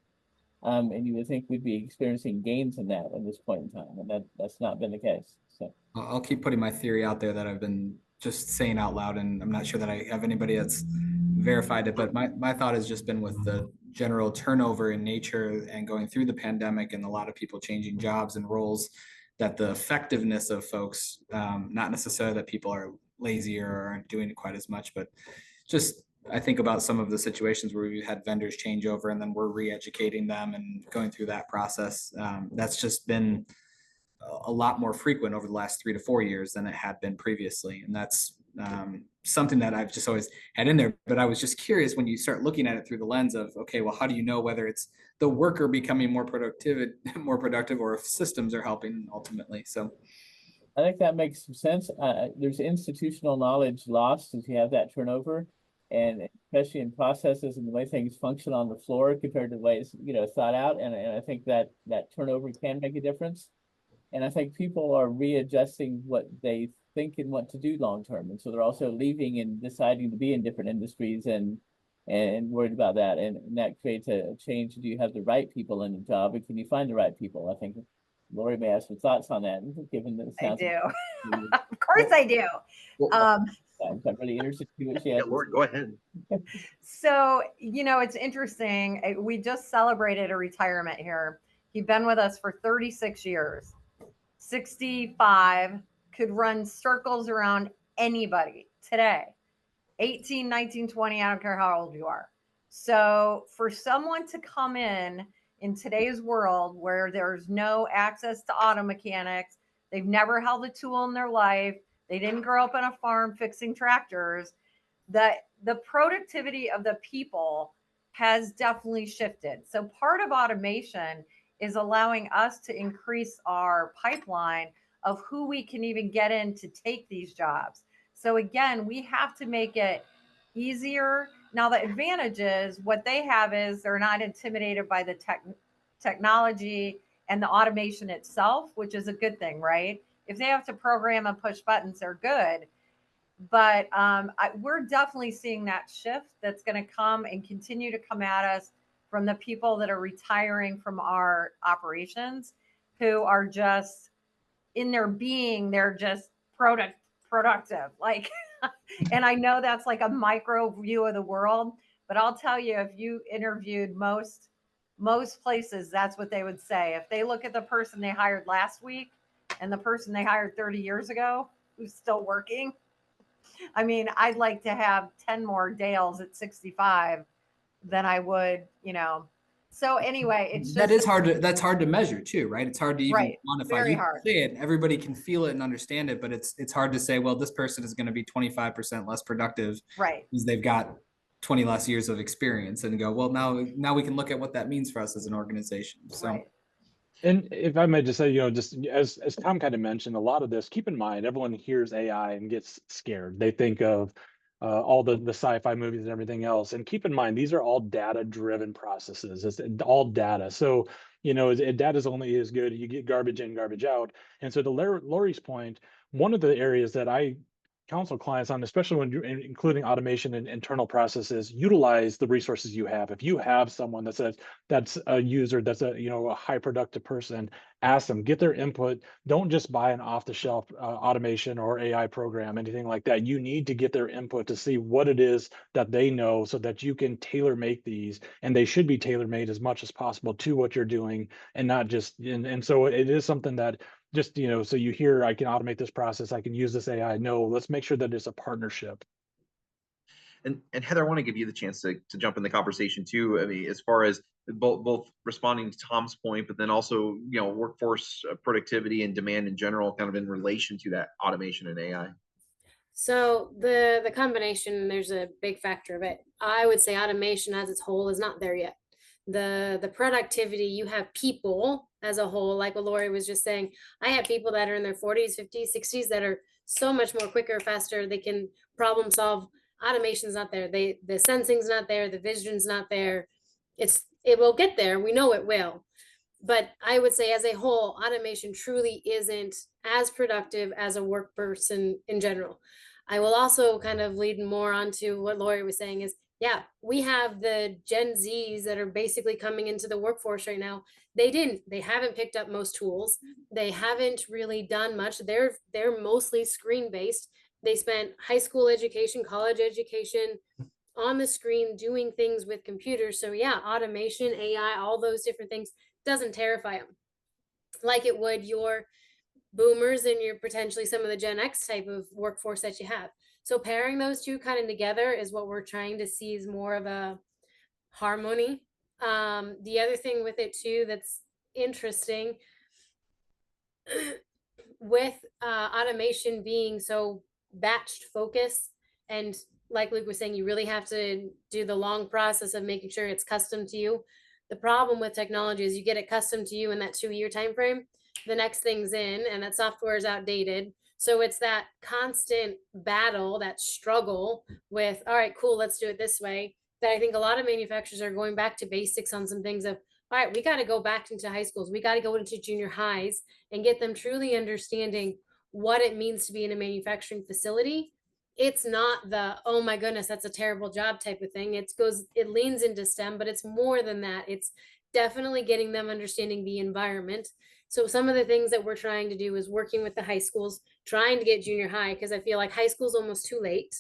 And you would think we'd be experiencing gains in that at this point in time, and that's not been the case. So I'll keep putting my theory out there that I've been just saying out loud, and I'm not sure that I have anybody that's verified it, but my thought has just been with the general turnover in nature and going through the pandemic and a lot of people changing jobs and roles, that the effectiveness of folks, not necessarily that people are lazier or aren't doing it quite as much, but just I think about some of the situations where we've had vendors change over and then we're re-educating them and going through that process. That's just been a lot more frequent over the last 3 to 4 years than it had been previously. And that's something that I've just always had in there. But I was just curious when you start looking at it through the lens of, okay, well, how do you know whether it's the worker becoming more productive, or if systems are helping ultimately? So I think that makes some sense. There's institutional knowledge lost as you have that turnover, and especially in processes and the way things function on the floor compared to the way it's thought out. And I think that turnover can make a difference. And I think people are readjusting what they think and want to do long term, and so they're also leaving and deciding to be in different industries and worried about that, and that creates a change. Do you have the right people in the job, and can you find the right people? I think Lori may have some thoughts on that, given that it sounds. I do. Of course I do. I'm really interested to see what she has. Yeah, Lori, go ahead. So, it's interesting. We just celebrated a retirement here. He'd been with us for 36 years, 65, could run circles around anybody today, 18, 19, 20, I don't care how old you are. So for someone to come in today's world where there's no access to auto mechanics, they've never held a tool in their life, they didn't grow up on a farm fixing tractors, the productivity of the people has definitely shifted. So part of automation is allowing us to increase our pipeline of who we can even get in to take these jobs. So again, we have to make it easier. Now, the advantage is what they have is they're not intimidated by the technology and the automation itself, which is a good thing, right? If they have to program and push buttons, they're good. But we're definitely seeing that shift that's going to come and continue to come at us from the people that are retiring from our operations, who are just in their being, they're just productive. Like, and I know that's like a micro view of the world, but I'll tell you, if you interviewed most places, that's what they would say. If they look at the person they hired last week and the person they hired 30 years ago who's still working, I mean, I'd like to have 10 more Dales at 65 than I would, So anyway, it's just, that's hard to measure too, right? It's hard to even quantify. Very You hard. say it, everybody can feel it and understand it, but it's hard to say, well, this person is going to be 25% less productive, right? Because they've got 20 less years of experience, and go, well, now we can look at what that means for us as an organization. So. Right. And if I may just say, just as Tom kind of mentioned, a lot of this, keep in mind, everyone hears AI and gets scared. They think of all the sci-fi movies and everything else. And keep in mind, these are all data-driven processes. It's all data. So, data is only as good. You get garbage in, garbage out. And so to Lori's point, one of the areas that I counsel clients on, especially when you're including automation and internal processes, utilize the resources you have. If you have someone that's a user, that's a high productive person, ask them, get their input. Don't just buy an off-the-shelf automation or AI program, anything like that. You need to get their input to see what it is that they know, so that you can tailor make these, and they should be tailor made as much as possible to what you're doing, and not just and so it is something that just, so you hear, I can automate this process, I can use this AI. No, let's make sure that it's a partnership. And Heather, I want to give you the chance to jump in the conversation too. I mean, as far as both responding to Tom's point, but then also, workforce productivity and demand in general, kind of in relation to that automation and AI. So the combination, there's a big factor of it. I would say automation as its whole is not there yet. The productivity, you have people as a whole, like what Lori was just saying. I have people that are in their 40s, 50s, 60s that are so much more quicker, faster. They can problem solve. Automation's not there. The sensing's not there. The vision's not there. It will get there. We know it will. But I would say as a whole, automation truly isn't as productive as a work person in general. I will also kind of lead more onto what Lori was saying is, yeah, we have the Gen Zs that are basically coming into the workforce right now. They haven't picked up most tools. They haven't really done much. They're mostly screen based. They spent high school education, college education on the screen doing things with computers. So yeah, automation, AI, all those different things doesn't terrify them like it would your boomers and your potentially some of the Gen X type of workforce that you have. So pairing those two kind of together is what we're trying to see is more of a harmony. The other thing with it too that's interesting with automation being so batched focus, and like Luke was saying, you really have to do the long process of making sure it's custom to you. The problem with technology is you get it custom to you in that 2-year time frame. The next thing's in and that software is outdated. So it's that constant battle, that struggle with, all right, cool, let's do it this way. That I think a lot of manufacturers are going back to basics on some things of, all right, we got to go back into high schools. We got to go into junior highs and get them truly understanding what it means to be in a manufacturing facility. It's not the, oh my goodness, that's a terrible job type of thing. It leans into STEM, but it's more than that. It's definitely getting them understanding the environment. So some of the things that we're trying to do is working with the high schools, trying to get junior high, because I feel like high school's almost too late,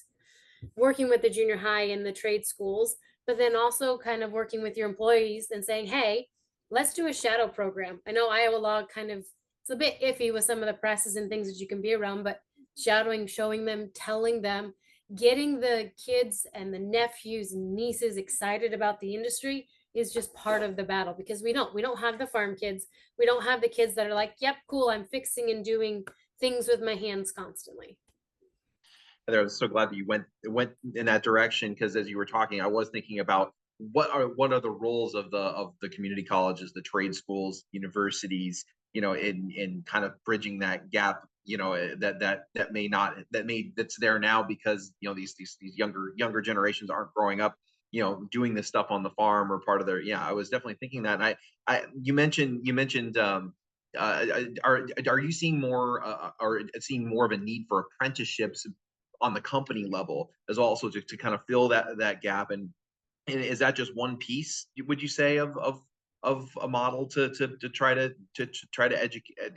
working with the junior high and the trade schools, but then also kind of working with your employees and saying, hey, let's do a shadow program. I know Iowa law kind of, it's a bit iffy with some of the presses and things that you can be around, but shadowing, showing them, telling them, getting the kids and the nephews and nieces excited about the industry is just part of the battle, because we don't have the farm kids. We don't have the kids that are like, yep, cool, I'm fixing and doing things with my hands constantly. I was so glad that you went in that direction, because as you were talking, I was thinking about what are the roles of the community colleges, the trade schools, universities, in kind of bridging that gap, that's there now because these younger generations aren't growing up doing this stuff on the farm or part of their. I was definitely thinking that. And you mentioned are you seeing more or seeing more of a need for apprenticeships on the company level as also to kind of fill that gap, and is that just one piece, would you say, of a model to try to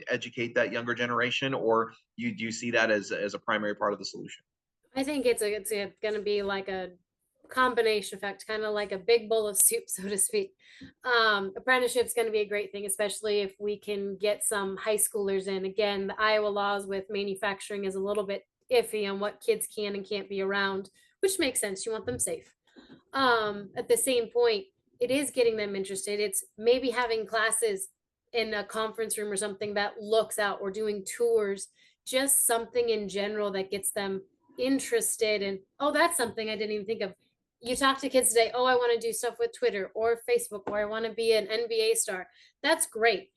educate that younger generation, or do you see that as a primary part of the solution? I think it's going to be like a combination effect, kind of like a big bowl of soup, so to speak. Apprenticeship's going to be a great thing, especially if we can get some high schoolers in. Again, the Iowa laws with manufacturing is a little bit iffy on what kids can and can't be around, which makes sense. You want them safe. At the same point, it is getting them interested. It's maybe having classes in a conference room or something that looks out, or doing tours, just something in general that gets them interested. And oh, that's something I didn't even think of. You talk to kids today, oh, I want to do stuff with Twitter or Facebook, or I want to be an NBA star. That's great.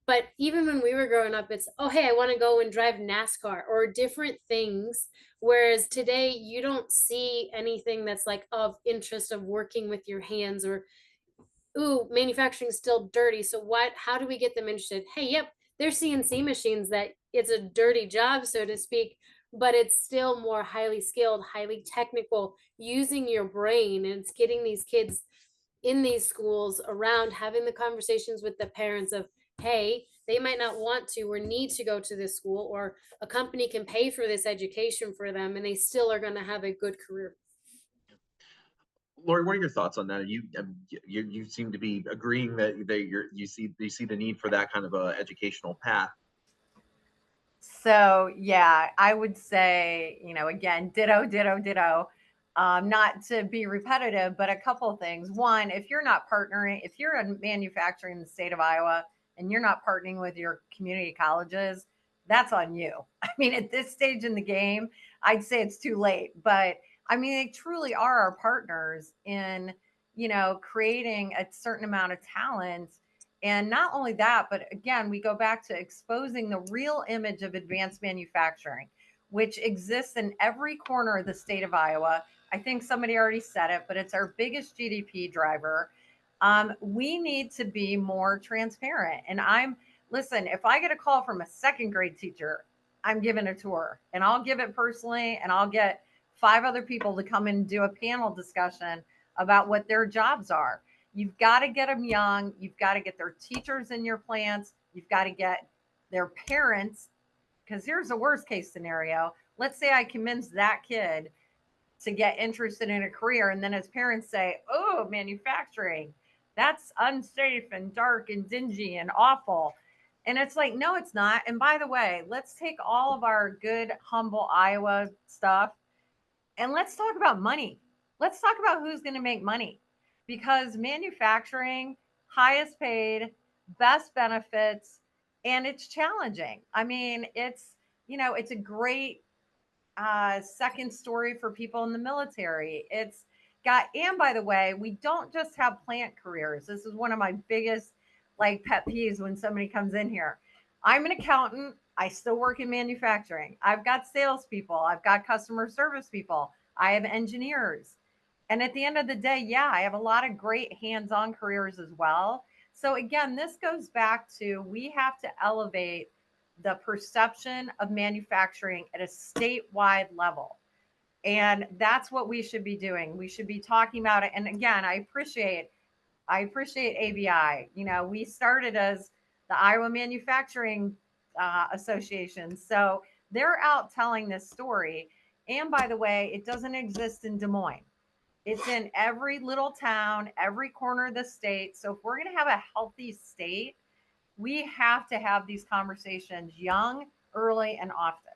But even when we were growing up, it's, oh, hey, I want to go and drive NASCAR or different things. Whereas today you don't see anything that's like of interest of working with your hands, or, ooh, manufacturing is still dirty. So how do we get them interested? Hey, yep, they're CNC machines that it's a dirty job, so to speak, but it's still more highly skilled, highly technical, using your brain. And it's getting these kids in these schools around, having the conversations with the parents of, hey, they might not want to or need to go to this school, or a company can pay for this education for them, and they still are going to have a good career. Lori, what are your thoughts on that? You seem to be agreeing that you see the need for that kind of a educational path. So yeah, I would say, again, ditto. Not to be repetitive, but a couple of things. One, if you're in manufacturing in the state of Iowa and you're not partnering with your community colleges, that's on you. I mean, at this stage in the game, I'd say it's too late, but I mean, they truly are our partners in, creating a certain amount of talent. And not only that, but again, we go back to exposing the real image of advanced manufacturing. which exists in every corner of the state of Iowa. I think somebody already said it, but it's our biggest GDP driver. We need to be more transparent. And listen, if I get a call from a second grade teacher, I'm giving a tour, and I'll give it personally, and I'll get 5 other people to come and do a panel discussion about what their jobs are. You've got to get them young. You've got to get their teachers in your plants. You've got to get their parents, because here's the worst case scenario. Let's say I convince that kid to get interested in a career, and then his parents say, oh, manufacturing, that's unsafe and dark and dingy and awful. And it's like, no, it's not. And by the way, let's take all of our good, humble Iowa stuff and let's talk about money. Let's talk about who's going to make money, because manufacturing, highest paid, best benefits, and it's challenging. I mean, it's a great second story for people in the military. And by the way, we don't just have plant careers. This is one of my biggest pet peeves when somebody comes in here. I'm an accountant. I still work in manufacturing. I've got salespeople. I've got customer service people. I have engineers. And at the end of the day, yeah, I have a lot of great hands-on careers as well. So again, this goes back to, we have to elevate the perception of manufacturing at a statewide level. And that's what we should be doing. We should be talking about it. And again, I appreciate ABI. We started as the Iowa Manufacturing Association. So they're out telling this story. And by the way, it doesn't exist in Des Moines. It's in every little town, every corner of the state. So if we're going to have a healthy state, we have to have these conversations young, early, and often.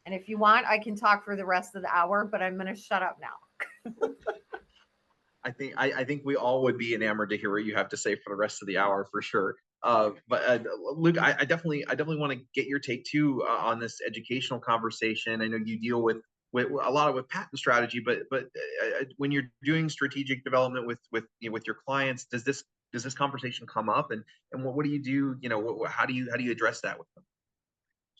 And if you want, I can talk for the rest of the hour, but I'm going to shut up now. I think we all would be enamored to hear what you have to say for the rest of the hour, for sure. But Luke, I definitely want to get your take too on this educational conversation. I know you deal with a lot with patent strategy, but when you're doing strategic development with your clients, does this conversation come up, and what do you do? How do you address that with them?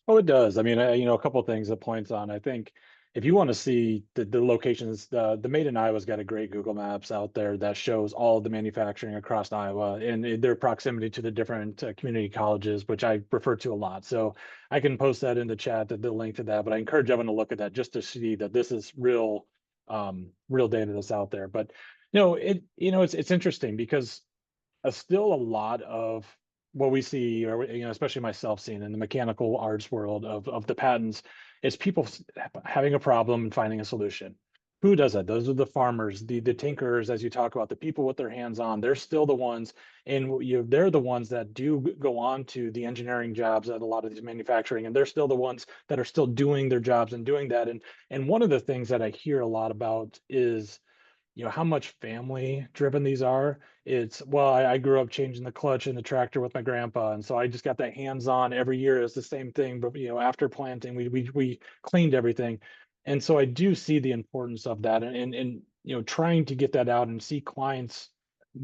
Oh, it does. I mean, a couple of things that points on. I think if you want to see the locations, the Made in Iowa's got a great Google Maps out there that shows all of the manufacturing across Iowa and their proximity to the different community colleges, which I refer to a lot. So I can post that in the chat, the link to that. But I encourage everyone to look at that just to see that this is real data that's out there. But it's interesting because still a lot of what we see, or especially myself seeing in the mechanical arts world of the patents, is people having a problem and finding a solution. Who does that? Those are the farmers, the tinkerers, as you talk about, the people with their hands on. They're still the ones, and they're the ones that do go on to the engineering jobs at a lot of these manufacturing, and they're still the ones that are still doing their jobs and doing that. And one of the things that I hear a lot about is how much family driven these are. It's, well, I grew up changing the clutch in the tractor with my grandpa, and so I just got that hands-on every year. It's the same thing, but after planting, we cleaned everything. And so I do see the importance of that, and trying to get that out and see clients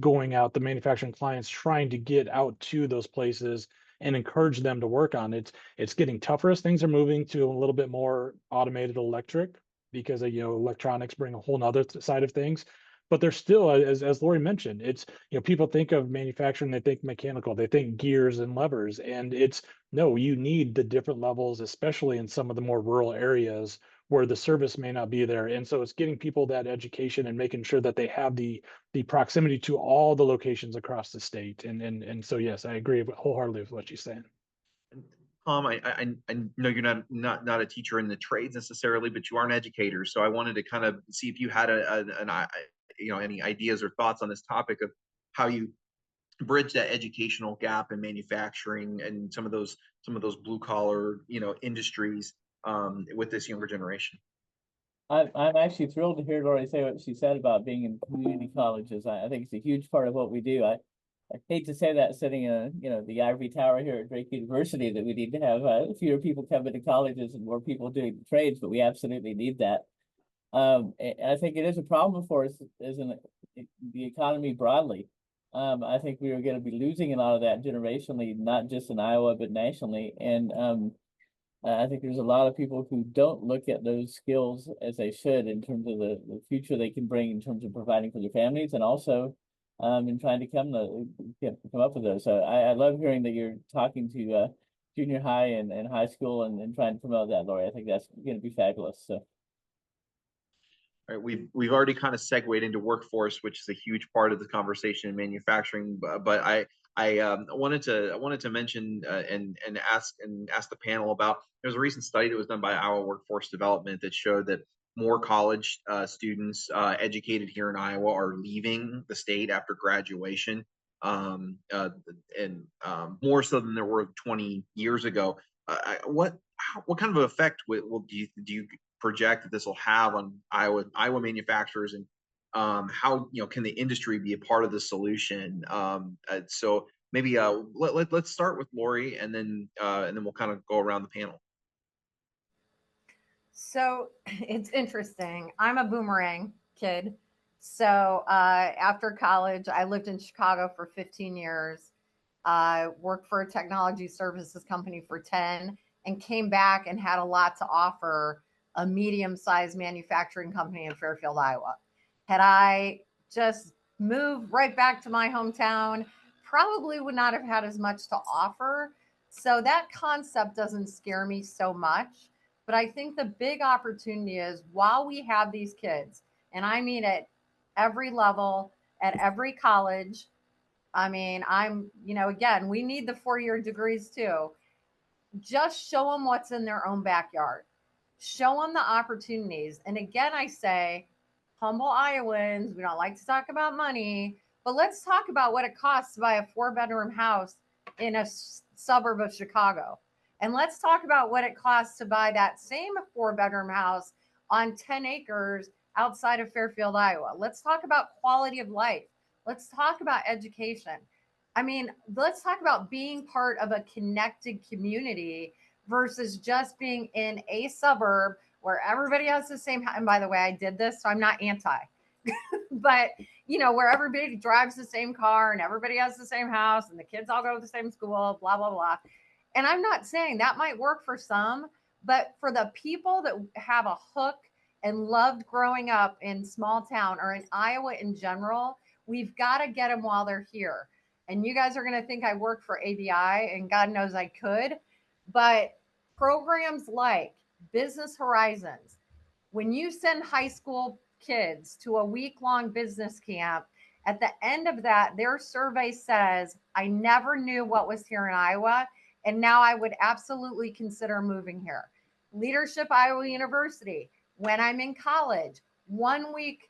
going out, the manufacturing clients trying to get out to those places and encourage them to work on it. It's getting tougher as things are moving to a little bit more automated electric, because electronics bring a whole nother side of things. But there's still, as Lori mentioned, it's people think of manufacturing, they think mechanical, they think gears and levers, and it's no, you need the different levels, especially in some of the more rural areas where the service may not be there. And so it's getting people that education and making sure that they have the proximity to all the locations across the state. And so yes, I agree wholeheartedly with what she's saying. Tom, I know you're not a teacher in the trades necessarily, but you are an educator. So I wanted to kind of see if you had any ideas or thoughts on this topic of how you bridge that educational gap in manufacturing and some of those blue collar industries with this younger generation. I'm actually thrilled to hear Lori say what she said about being in community colleges. I think it's a huge part of what we do. I hate to say that sitting in the ivory tower here at Drake University, that we need to have fewer people coming to colleges and more people doing the trades, but we absolutely need that. And I think it is a problem for us as in the economy broadly. I think we are going to be losing a lot of that generationally, not just in Iowa, but nationally. And I think there's a lot of people who don't look at those skills as they should in terms of the future they can bring in terms of providing for their families and also in trying to come up with those. So I love hearing that you're talking to junior high and high school and trying to promote that, Lori. I think that's going to be fabulous. So. All right, we've already kind of segued into workforce, which is a huge part of the conversation in manufacturing. But I wanted to mention and ask the panel about. There's a recent study that was done by Iowa Workforce Development that showed that more college students educated here in Iowa are leaving the state after graduation, and more so than there were 20 years ago. What kind of effect do you project that this will have on Iowa manufacturers, and how can the industry be a part of the solution? So maybe let's start with Lori, and then we'll kind of go around the panel. So it's interesting. I'm a boomerang kid. So after college, I lived in Chicago for 15 years. Worked for a technology services company for 10, and came back and had a lot to offer a medium-sized manufacturing company in Fairfield, Iowa. Had I just moved right back to my hometown, probably would not have had as much to offer. So that concept doesn't scare me so much. But I think the big opportunity is while we have these kids, and I mean at every level, at every college, I mean, again, we need the 4-year degrees too. Just show them what's in their own backyard. Show them the opportunities. And again, I say, humble Iowans, we don't like to talk about money, but let's talk about what it costs to buy a 4-bedroom house in a suburb of Chicago. And let's talk about what it costs to buy that same 4-bedroom house on 10 acres outside of Fairfield, Iowa. Let's talk about quality of life. Let's talk about education. I mean, let's talk about being part of a connected community versus just being in a suburb where everybody has the same. And by the way, I did this, so I'm not anti, but where everybody drives the same car and everybody has the same house and the kids all go to the same school, blah, blah, blah. And I'm not saying that might work for some, but for the people that have a hook and loved growing up in small town or in Iowa in general, we've got to get them while they're here. And you guys are going to think I work for ABI, and God knows I could, but programs like Business Horizons, when you send high school kids to a week-long business camp, at the end of that, their survey says, I never knew what was here in Iowa, and now I would absolutely consider moving here. Leadership Iowa University, when I'm in college, 1 week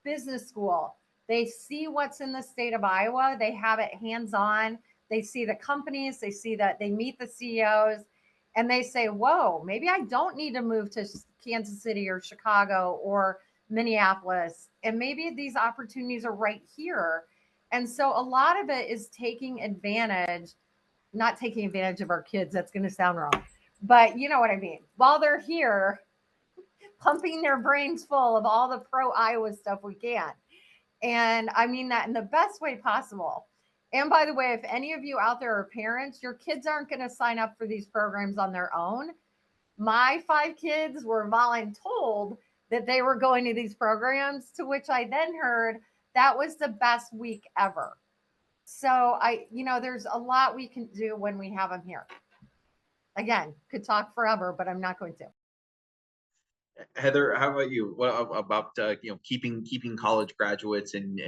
business school, they see what's in the state of Iowa. They have it hands-on. They see the companies. They see that they meet the CEOs, and they say, whoa, maybe I don't need to move to Kansas City or Chicago or Minneapolis. And maybe these opportunities are right here. And so a lot of it is not taking advantage of our kids. That's going to sound wrong, but you know what I mean? While they're here, pumping their brains full of all the pro Iowa stuff we can. And I mean that in the best way possible. And by the way, if any of you out there are parents, your kids aren't going to sign up for these programs on their own. My 5 kids were voluntold that they were going to these programs, to which I then heard that was the best week ever. So there's a lot we can do when we have them here. Again, could talk forever, but I'm not going to. Heather, how about you? What about keeping college graduates and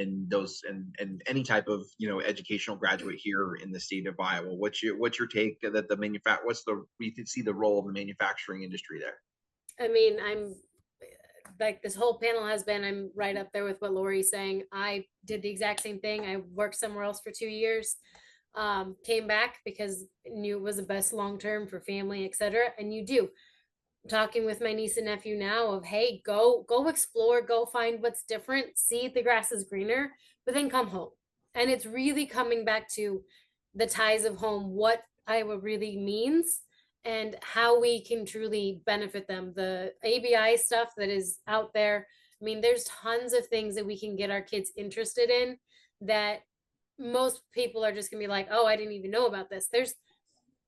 any type of educational graduate here in the state of Iowa? What's your take that we can see the role of the manufacturing industry there? I mean, I'm like this whole panel has been, I'm right up there with what Lori's saying. I did the exact same thing. I worked somewhere else for 2 years, came back because knew it was the best long-term for family, etc. And you do. Talking with my niece and nephew now of, hey, go explore, go find what's different, see if the grass is greener, but then come home. And it's really coming back to the ties of home, what Iowa really means and how we can truly benefit them. The ABI stuff that is out there, I mean, there's tons of things that we can get our kids interested in that most people are just gonna be like, oh, I didn't even know about this. There's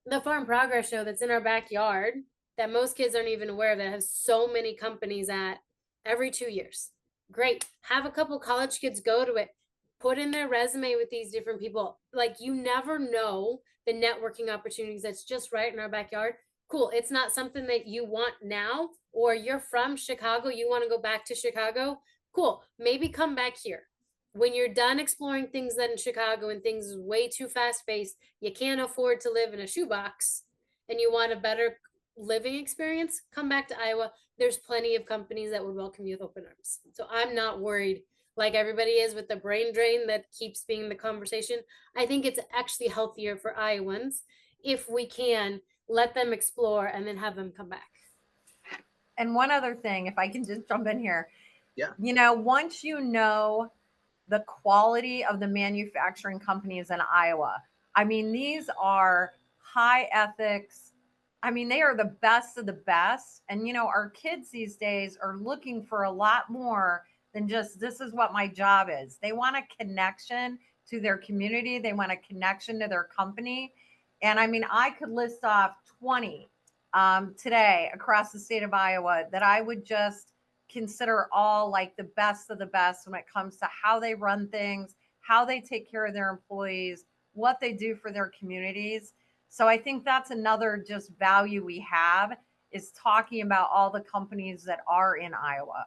the Farm Progress Show that's in our backyard that most kids aren't even aware of, that has so many companies at every 2 years. Great. Have a couple college kids go to it, put in their resume with these different people. Like, you never know the networking opportunities that's just right in our backyard. Cool. It's not something that you want now, or you're from Chicago, you want to go back to Chicago. Cool. Maybe come back here. When you're done exploring things that in Chicago and things is way too fast paced, you can't afford to live in a shoebox, and you want a better living experience, come back to Iowa. There's plenty of companies that would welcome you with open arms. So I'm not worried like everybody is with the brain drain that keeps being the conversation. I think it's actually healthier for Iowans if we can let them explore and then have them come back. And one other thing, if I can just jump in here. Yeah. You know, once you know the quality of the manufacturing companies in Iowa, I mean, these are high ethics. I mean, they are the best of the best. And, you know, our kids these days are looking for a lot more than just, this is what my job is. They want a connection to their community. They want a connection to their company. And I mean, I could list off 20 today across the state of Iowa that I would just consider all like the best of the best when it comes to how they run things, how they take care of their employees, what they do for their communities. So I think that's another just value we have, is talking about all the companies that are in Iowa.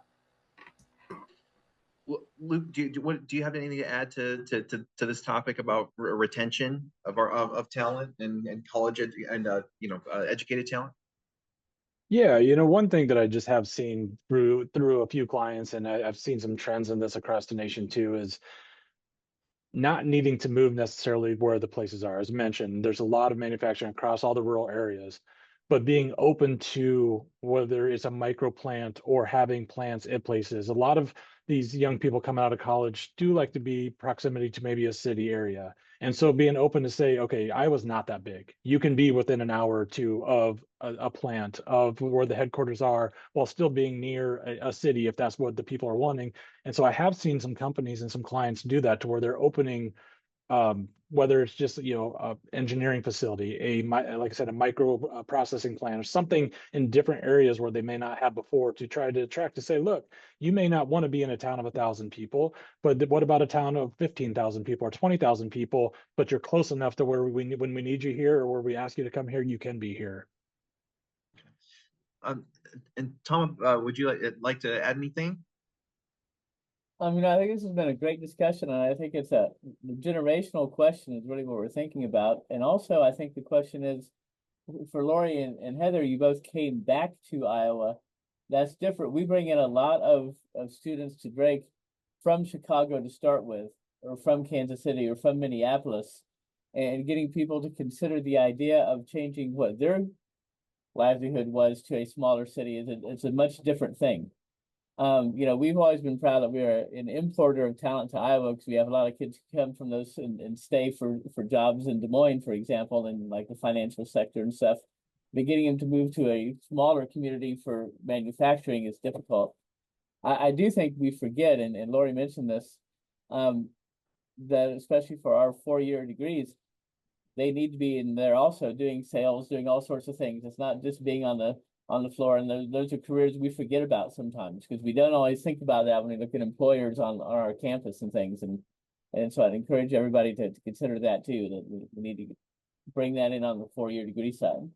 Well, Luke, do you have anything to add to this topic about retention of talent and college educated talent? Yeah, one thing that I just have seen through a few clients, and I've seen some trends in this across the nation too, is not needing to move necessarily where the places are. As mentioned, there's a lot of manufacturing across all the rural areas, but being open to whether it's a micro plant or having plants at places. A lot of these young people coming out of college do like to be proximity to maybe a city area. And so being open to say, okay, Iowa's not that big. You can be within an hour or two of a plant, of where the headquarters are, while still being near a city, if that's what the people are wanting. And so I have seen some companies and some clients do that, to where they're opening, whether it's just engineering facility, like I said, a micro processing plant, or something in different areas where they may not have before, to try to attract, to say, look, you may not want to be in a town of 1,000 people, but what about a town of 15,000 people or 20,000 people? But you're close enough to where when we need you here, or where we ask you to come here, you can be here. And Tom, would you like to add anything? I mean, I think this has been a great discussion, and I think it's the generational question is really what we're thinking about. And also, I think the question is, for Lori and Heather, you both came back to Iowa. That's different. We bring in a lot of students to Drake from Chicago to start with, or from Kansas City, or from Minneapolis, and getting people to consider the idea of changing what their livelihood was to a smaller city it's a much different thing. We've always been proud that we're an importer of talent to Iowa, because we have a lot of kids who come from those and stay for jobs in Des Moines, for example, in like the financial sector and stuff. But getting them to move to a smaller community for manufacturing is difficult. I do think we forget, and Lori mentioned this, that especially for our 4-year degrees, they need to be in there also doing sales, doing all sorts of things. It's not just being on the floor. And those are careers we forget about sometimes, because we don't always think about that when we look at employers on our campus and things. And so I'd encourage everybody to consider that too, that we need to bring that in on the 4-year degree side.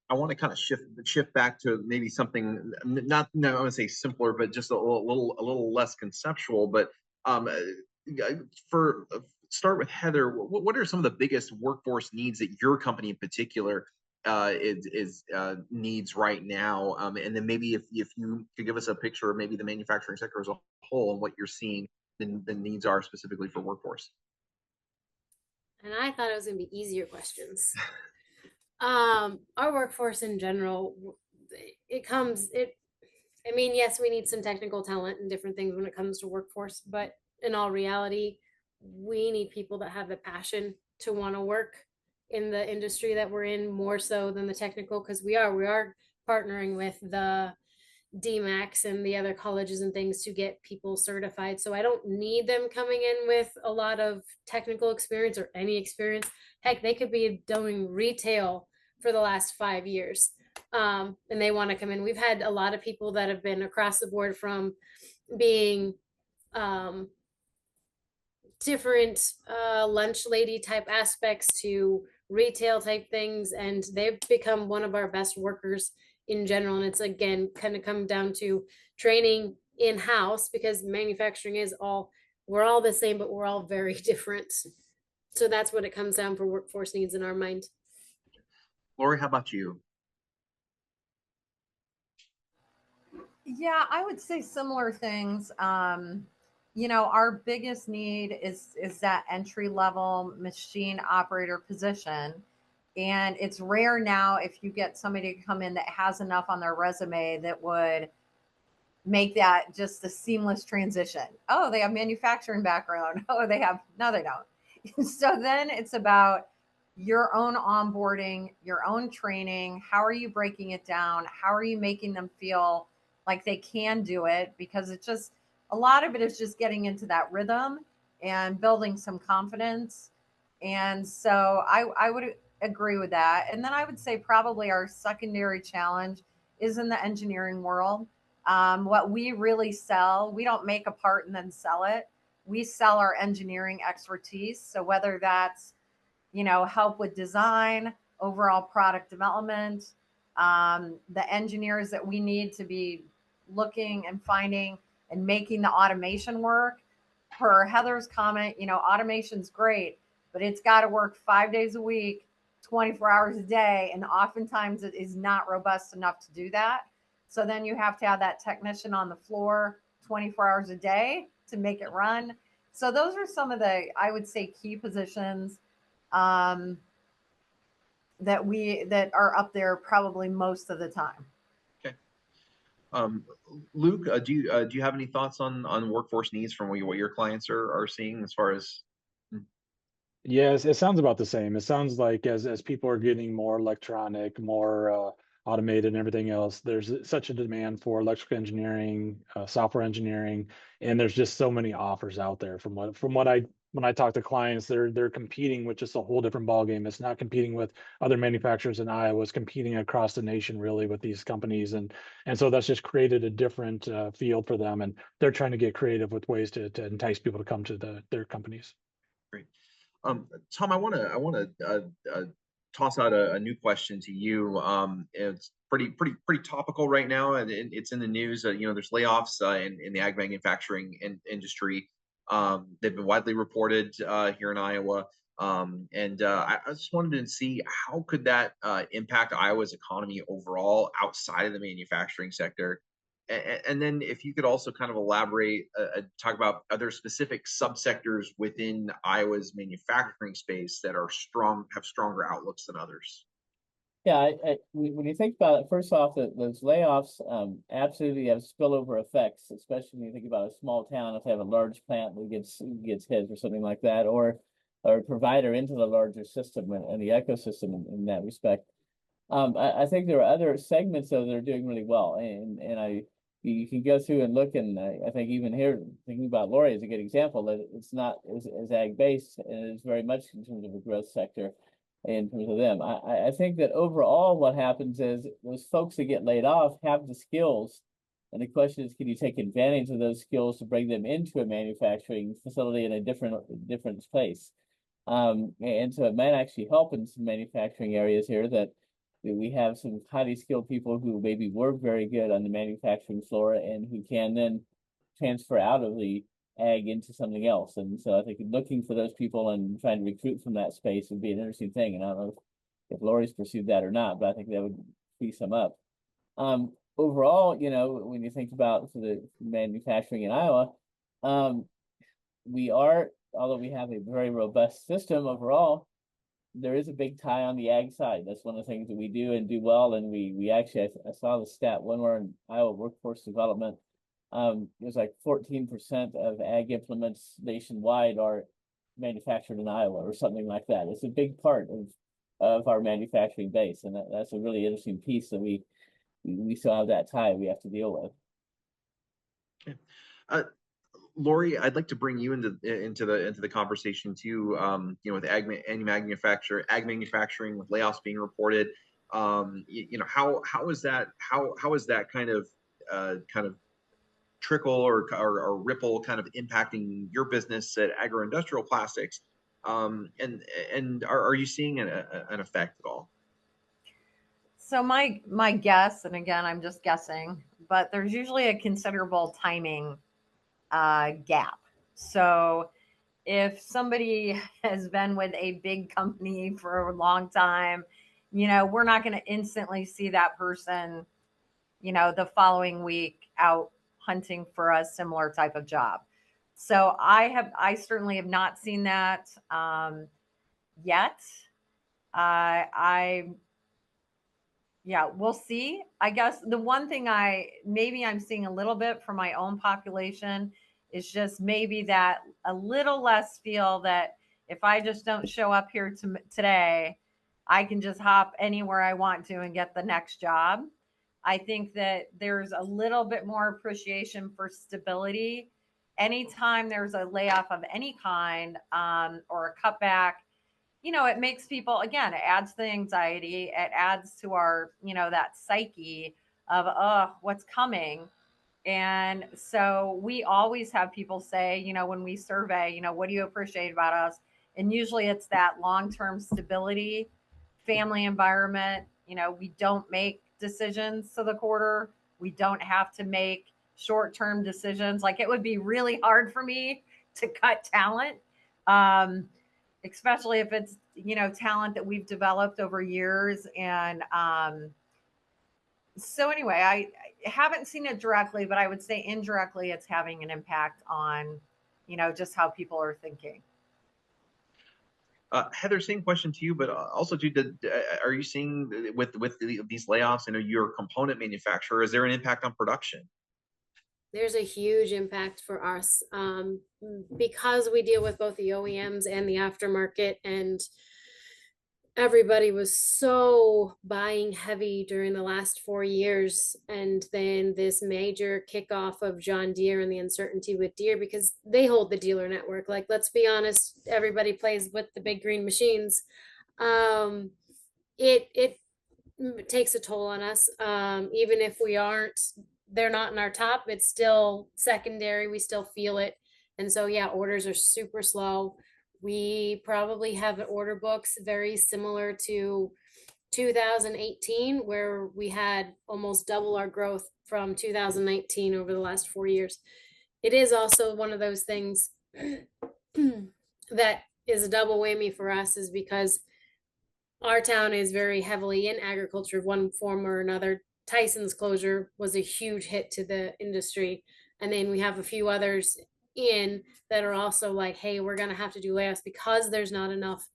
I want to kind of shift back to maybe something not I want to say simpler, but just a little less conceptual. But start with Heather. What are some of the biggest workforce needs that your company in particular needs right now? And then maybe if you could give us a picture of maybe the manufacturing sector as a whole and what you're seeing the needs are specifically for workforce. And I thought it was going to be easier questions. Our workforce in general, I mean, yes, we need some technical talent and different things when it comes to workforce, but in all reality, we need people that have the passion to want to work in the industry that we're in, more so than the technical, because we are partnering with the DMAX and the other colleges and things to get people certified. So I don't need them coming in with a lot of technical experience or any experience. Heck, they could be doing retail for the last 5 years. And they want to come in. We've had a lot of people that have been across the board from being different lunch lady type aspects to retail type things, and they've become one of our best workers in general. And it's again kind of come down to training in-house, because manufacturing is we're all the same, but we're all very different. So that's what it comes down for workforce needs in our mind. Lori, how about you? Yeah, I would say similar things. Our biggest need is that entry level machine operator position. And it's rare now if you get somebody to come in that has enough on their resume that would make that just a seamless transition. Oh, they have manufacturing background. Oh, no, they don't. So then it's about your own onboarding, your own training. How are you breaking it down? How are you making them feel like they can do it? Because it's just, a lot of it is just getting into that rhythm and building some confidence. And so I would agree with that. And then I would say probably our secondary challenge is in the engineering world. What we really sell, we don't make a part and then sell it. We sell our engineering expertise. So whether that's, help with design, overall product development, the engineers that we need to be looking and finding and making the automation work. Per Heather's comment, automation's great, but it's got to work 5 days a week, 24 hours a day. And oftentimes it is not robust enough to do that. So then you have to have that technician on the floor 24 hours a day to make it run. So those are some of the, I would say, key positions that are up there probably most of the time. Okay. Luke, do you have any thoughts on workforce needs from what your clients are seeing as far as? Yes, it sounds about the same. It sounds like as people are getting more electronic, more automated and everything else, there's such a demand for electrical engineering, software engineering, and there's just so many offers out there. From what I when I talk to clients, they're competing with just a whole different ballgame. It's not competing with other manufacturers in Iowa. It's competing across the nation really with these companies, and so that's just created a different field for them, and they're trying to get creative with ways to entice people to come to their companies. Great. Tom, I want to toss out a new question to you. It's pretty topical right now, and it's in the news. There's layoffs in the ag manufacturing industry. They've been widely reported here in Iowa, and I just wanted to see how could that impact Iowa's economy overall outside of the manufacturing sector. And then if you could also kind of elaborate, talk about other specific subsectors within Iowa's manufacturing space that have stronger outlooks than others. Yeah, when you think about it, first off, those layoffs absolutely have spillover effects, especially when you think about a small town. If they have a large plant that gets hit or something like that, or a provider into the larger system and the ecosystem in that respect. I think there are other segments though that are doing really well, and you can go through and look, and I think even here, thinking about Lori is a good example that it's not as ag based, and it's very much in terms of a growth sector in terms of them. I think that overall what happens is those folks that get laid off have the skills, and the question is, can you take advantage of those skills to bring them into a manufacturing facility in a different place? And so it might actually help in some manufacturing areas here that we have some highly skilled people who maybe were very good on the manufacturing floor and who can then transfer out of the ag into something else. And so I think looking for those people and trying to recruit from that space would be an interesting thing. And I don't know if Lori's pursued that or not, but I think that would free some up. Overall, when you think about the manufacturing in Iowa, although we have a very robust system overall, there is a big tie on the ag side. That's one of the things that we do and do well. And we actually, I saw the stat when we're in Iowa workforce development, it was like 14% of ag implements nationwide are manufactured in Iowa or something like that. It's a big part of our manufacturing base. And that's a really interesting piece that we we still have that tie we have to deal with. Lori, I'd like to bring you into the conversation too. With ag manufacturing with layoffs being reported, how is that kind of trickle or ripple kind of impacting your business at Agri-Industrial Plastics? And are you seeing an effect at all? So my guess, and again, I'm just guessing, but there's usually a considerable timing gap. So if somebody has been with a big company for a long time, we're not going to instantly see that person, the following week out hunting for a similar type of job. So I certainly have not seen that yet. Yeah, we'll see. I guess the one thing I'm seeing a little bit for my own population is just maybe that a little less feel that if I just don't show up here today, I can just hop anywhere I want to and get the next job. I think that there's a little bit more appreciation for stability. Anytime there's a layoff of any kind or a cutback, it makes people, again, it adds to the anxiety. It adds to our, that psyche of, oh, what's coming. And so we always have people say, when we survey, what do you appreciate about us? And usually it's that long-term stability, family environment. We don't make decisions to the quarter. We don't have to make short-term decisions. Like, it would be really hard for me to cut talent. Especially if it's, talent that we've developed over years. And so anyway, I haven't seen it directly, but I would say indirectly it's having an impact on, just how people are thinking. Heather, same question to you, but also are you seeing with these layoffs? I know you're a component manufacturer. Is there an impact on production? There's a huge impact for us because we deal with both the OEMs and the aftermarket, and everybody was so buying heavy during the last 4 years. And then this major kickoff of John Deere and the uncertainty with Deere, because they hold the dealer network. Like, let's be honest, everybody plays with the big green machines. It takes a toll on us. Even if they're not in our top, it's still secondary. We still feel it. And so, yeah, orders are super slow. We probably have order books very similar to 2018, where we had almost double our growth from 2019 over the last 4 years. It is also one of those things that is a double whammy for us, is because our town is very heavily in agriculture of one form or another. Tyson's closure was a huge hit to the industry. And then we have a few others that are also like, hey, we're going to have to do layoffs because there's not enough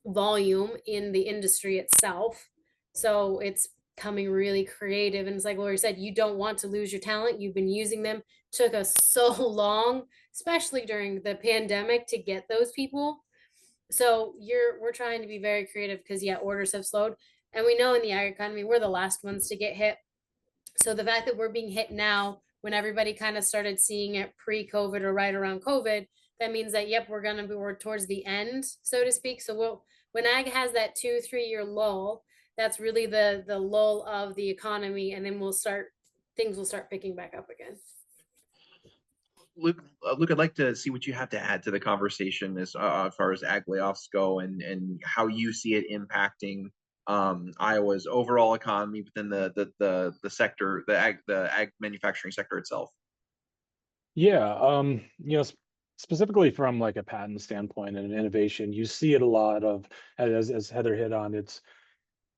volume in the industry itself. So it's coming really creative. And it's like Lori said, you don't want to lose your talent. You've been using them. Took us so long, especially during the pandemic, to get those people. So we're trying to be very creative because, yeah, orders have slowed. And we know in the ag economy, we're the last ones to get hit. So the fact that we're being hit now, when everybody kind of started seeing it pre-COVID or right around COVID, that means that, yep, we're towards the end, so to speak. So when ag has that 2-3 year lull, that's really the lull of the economy. And then things will start picking back up again. Luke, I'd like to see what you have to add to the conversation as far as ag layoffs go, and how you see it impacting Iowa's overall economy within the sector, the ag manufacturing sector itself. Yeah, specifically from like a patent standpoint and innovation, you see it a lot of, as Heather hit on, it's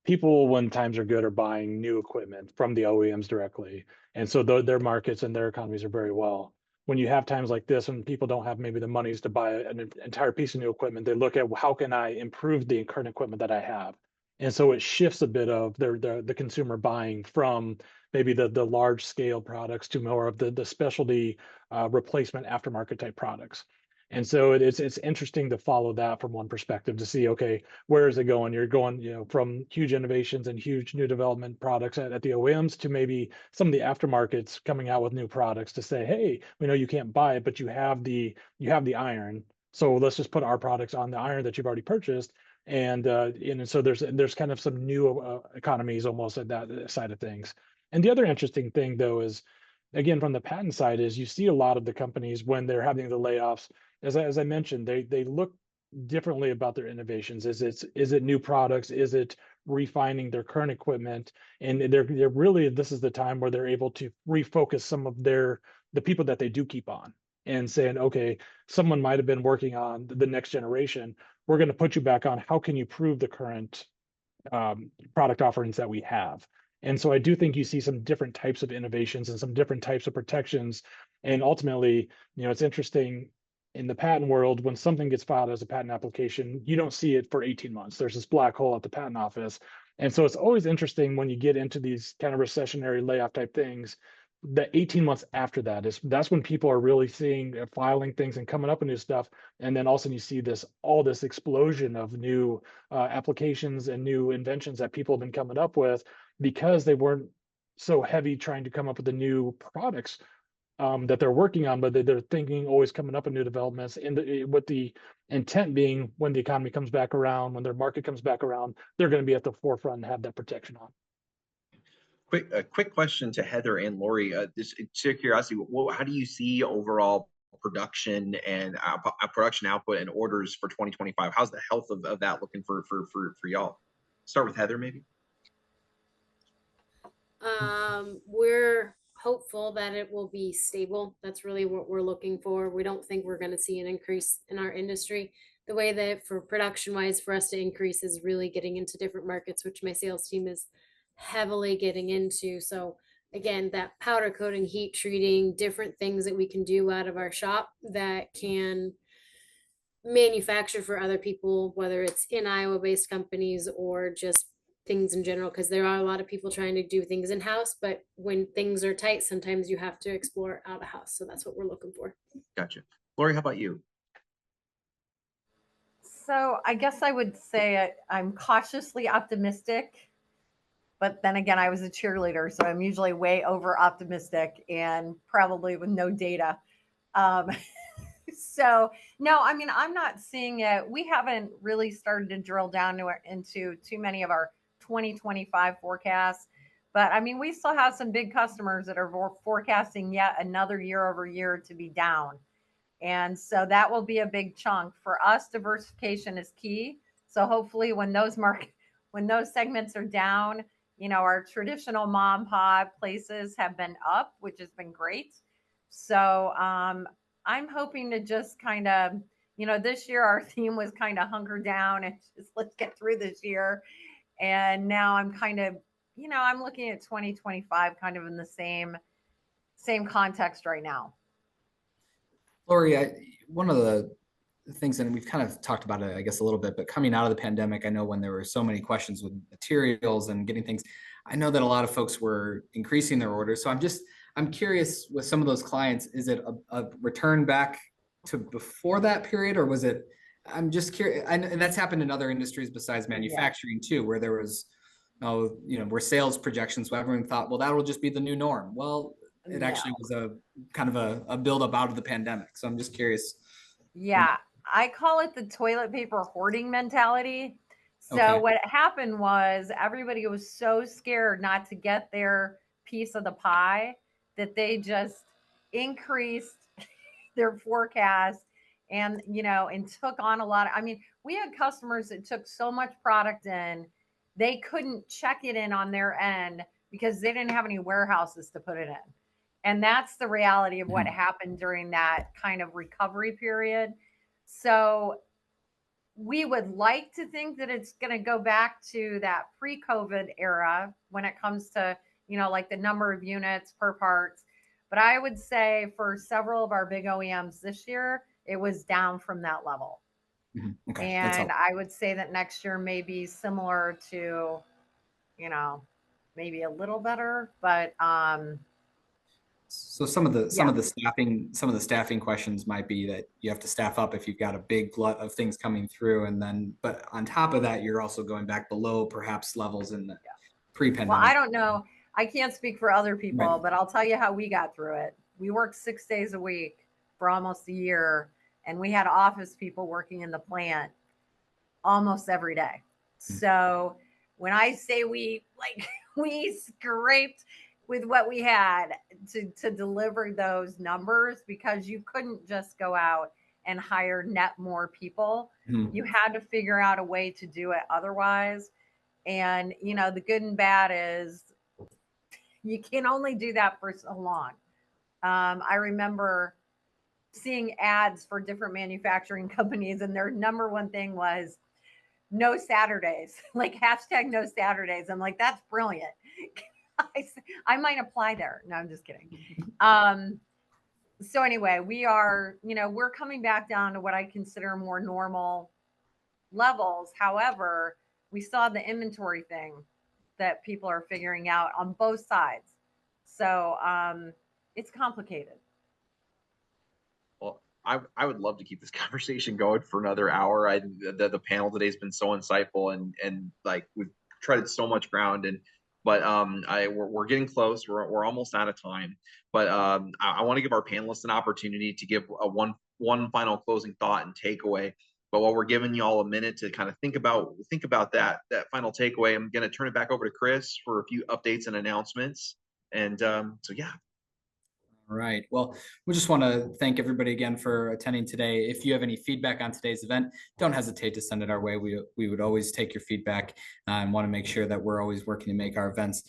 people when times are good are buying new equipment from the OEMs directly, and so their markets and their economies are very well. When you have times like this, when people don't have maybe the monies to buy an entire piece of new equipment, they look at, how can I improve the current equipment that I have? And so it shifts a bit of the consumer buying from maybe the large scale products to more of the specialty replacement aftermarket type products. And so it's interesting to follow that from one perspective to see, okay, where is it going? You're going, from huge innovations and huge new development products at the OEMs to maybe some of the aftermarkets coming out with new products to say, hey, we know you can't buy it, but you have the iron. So let's just put our products on the iron that you've already purchased. And so there's kind of some new economies almost at that side of things. And the other interesting thing though is, again, from the patent side, is you see a lot of the companies when they're having the layoffs, as I mentioned, they look differently about their innovations. Is it new products? Is it refining their current equipment? And they're really, this is the time where they're able to refocus some of the people that they do keep on, and saying, okay, someone might have been working on the next generation. We're going to put you back on. How can you prove the current product offerings that we have? And so I do think you see some different types of innovations and some different types of protections. And ultimately, it's interesting in the patent world, when something gets filed as a patent application, you don't see it for 18 months. There's this black hole at the patent office. And so it's always interesting when you get into these kind of recessionary layoff type things, the 18 months after that's when people are really seeing filing things and coming up with new stuff. And then all of a sudden you see all this explosion of new applications and new inventions that people have been coming up with, because they weren't so heavy trying to come up with the new products that they're working on, but they're thinking, always coming up with new developments, and with the intent being, when the economy comes back around, when their market comes back around, they're going to be at the forefront and have that protection on. A quick question to Heather and Lori. Just sheer curiosity, how do you see overall production and production output and orders for 2025? How's the health of that looking for y'all? Start with Heather, maybe. We're hopeful that it will be stable. That's really what we're looking for. We don't think we're going to see an increase in our industry. The way that for production wise for us to increase is really getting into different markets, which my sales team is heavily getting into. So again, that powder coating, heat treating, different things that we can do out of our shop that can manufacture for other people, whether it's in Iowa based companies or just things in general, because there are a lot of people trying to do things in house, but when things are tight, sometimes you have to explore out of house. So that's what we're looking for. Gotcha. Lori, how about you? So I guess I would say I'm cautiously optimistic, but then again, I was a cheerleader, so I'm usually way over optimistic and probably with no data. So no, I mean, I'm not seeing it. We haven't really started to drill down into too many of our 2025 forecasts, but I mean, we still have some big customers that are forecasting yet another year over year to be down. And so that will be a big chunk for us. Diversification is key. So hopefully when those segments are down, our traditional mom pop places have been up, which has been great. So I'm hoping to just kind of, this year our theme was kind of hunker down and just let's get through this year. And now I'm kind of, I'm looking at 2025 kind of in the same context right now. Lori, one of the things, and we've kind of talked about it, I guess, a little bit, but coming out of the pandemic, I know when there were so many questions with materials and getting things, I know that a lot of folks were increasing their orders. So I'm curious with some of those clients, is it a return back to before that period, or was it, I'm just curious, and that's happened in other industries besides manufacturing too, where there was, where sales projections, so everyone thought, well, that will just be the new norm. Well, it actually was a kind of a buildup out of the pandemic. So I'm just curious. Yeah, I call it the toilet paper hoarding mentality. So what happened was everybody was so scared not to get their piece of the pie that they just increased their forecast and took on a lot of, I mean, we had customers that took so much product in, they couldn't check it in on their end because they didn't have any warehouses to put it in. And that's the reality of what happened during that kind of recovery period. So we would like to think that it's going to go back to that pre-COVID era when it comes to, like the number of units per parts. But I would say for several of our big OEMs this year, it was down from that level. Okay, and I would say that next year may be similar to, maybe a little better, but So some of the staffing questions might be that you have to staff up if you've got a big glut of things coming through, and then but on top of that, you're also going back below perhaps levels in the pre-pandemic. Well, I don't know. I can't speak for other people, Right. but I'll tell you how we got through it. We worked 6 days a week for almost a year, and we had office people working in the plant almost every day. So when I say we scraped with what we had to deliver those numbers, because you couldn't just go out and hire net more people. Mhm. You had to figure out a way to do it otherwise. And the good and bad is you can only do that for so long. I remember seeing ads for different manufacturing companies, and their number one thing was no Saturdays, like hashtag no Saturdays. I'm like, that's brilliant. I might apply there. No, I'm just kidding. So anyway, we're coming back down to what I consider more normal levels. However, we saw the inventory thing that people are figuring out on both sides. So it's complicated. Well, I would love to keep this conversation going for another hour. The panel today has been so insightful, and like we've treaded so much ground, but we're getting close. We're almost out of time. But I want to give our panelists an opportunity to give a one final closing thought and takeaway. But while we're giving you all a minute to kind of think about that final takeaway, I'm going to turn it back over to Chris for a few updates and announcements. And so yeah. All right. Well, we just want to thank everybody again for attending today. If you have any feedback on today's event, don't hesitate to send it our way. We would always take your feedback and want to make sure that we're always working to make our events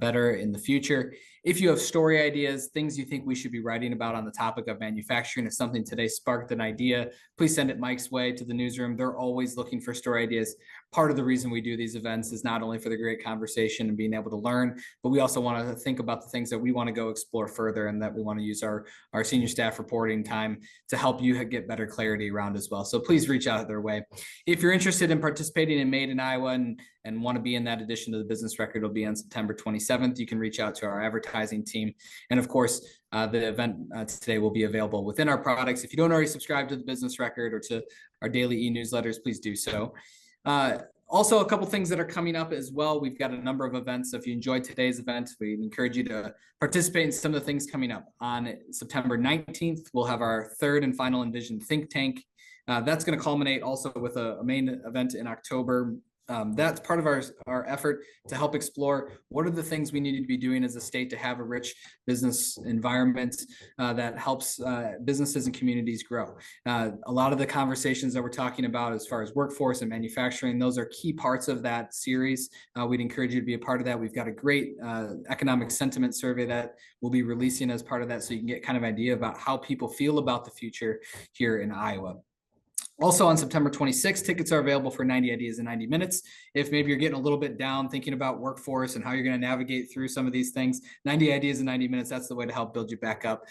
better in the future. If you have story ideas, things you think we should be writing about on the topic of manufacturing, if something today sparked an idea, please send it Mike's way to the newsroom. They're always looking for story ideas. Part of the reason we do these events is not only for the great conversation and being able to learn, but we also want to think about the things that we want to go explore further, and that we want to use our senior staff reporting time to help you get better clarity around as well. So please reach out their way. If you're interested in participating in Made in Iowa and want to be in that edition of the Business Record, it'll be on September 27th. You can reach out to our advertising team. And of course, the event today will be available within our products. If you don't already subscribe to the Business Record or to our daily e-newsletters, please do so. Also, a couple things that are coming up as well. We've got a number of events. So if you enjoyed today's event, we encourage you to participate in some of the things coming up. On September 19th, we'll have our third and final Envision Think Tank. That's going to culminate also with a main event in October. That's part of our effort to help explore what are the things we need to be doing as a state to have a rich business environment that helps businesses and communities grow. A lot of the conversations that we're talking about as far as workforce and manufacturing, those are key parts of that series. We'd encourage you to be a part of that. We've got a great economic sentiment survey that we'll be releasing as part of that, so you can get kind of idea about how people feel about the future here in Iowa. Also on September 26th, tickets are available for 90 Ideas in 90 Minutes. If maybe you're getting a little bit down thinking about workforce and how you're going to navigate through some of these things, 90 Ideas in 90 Minutes, that's the way to help build you back up.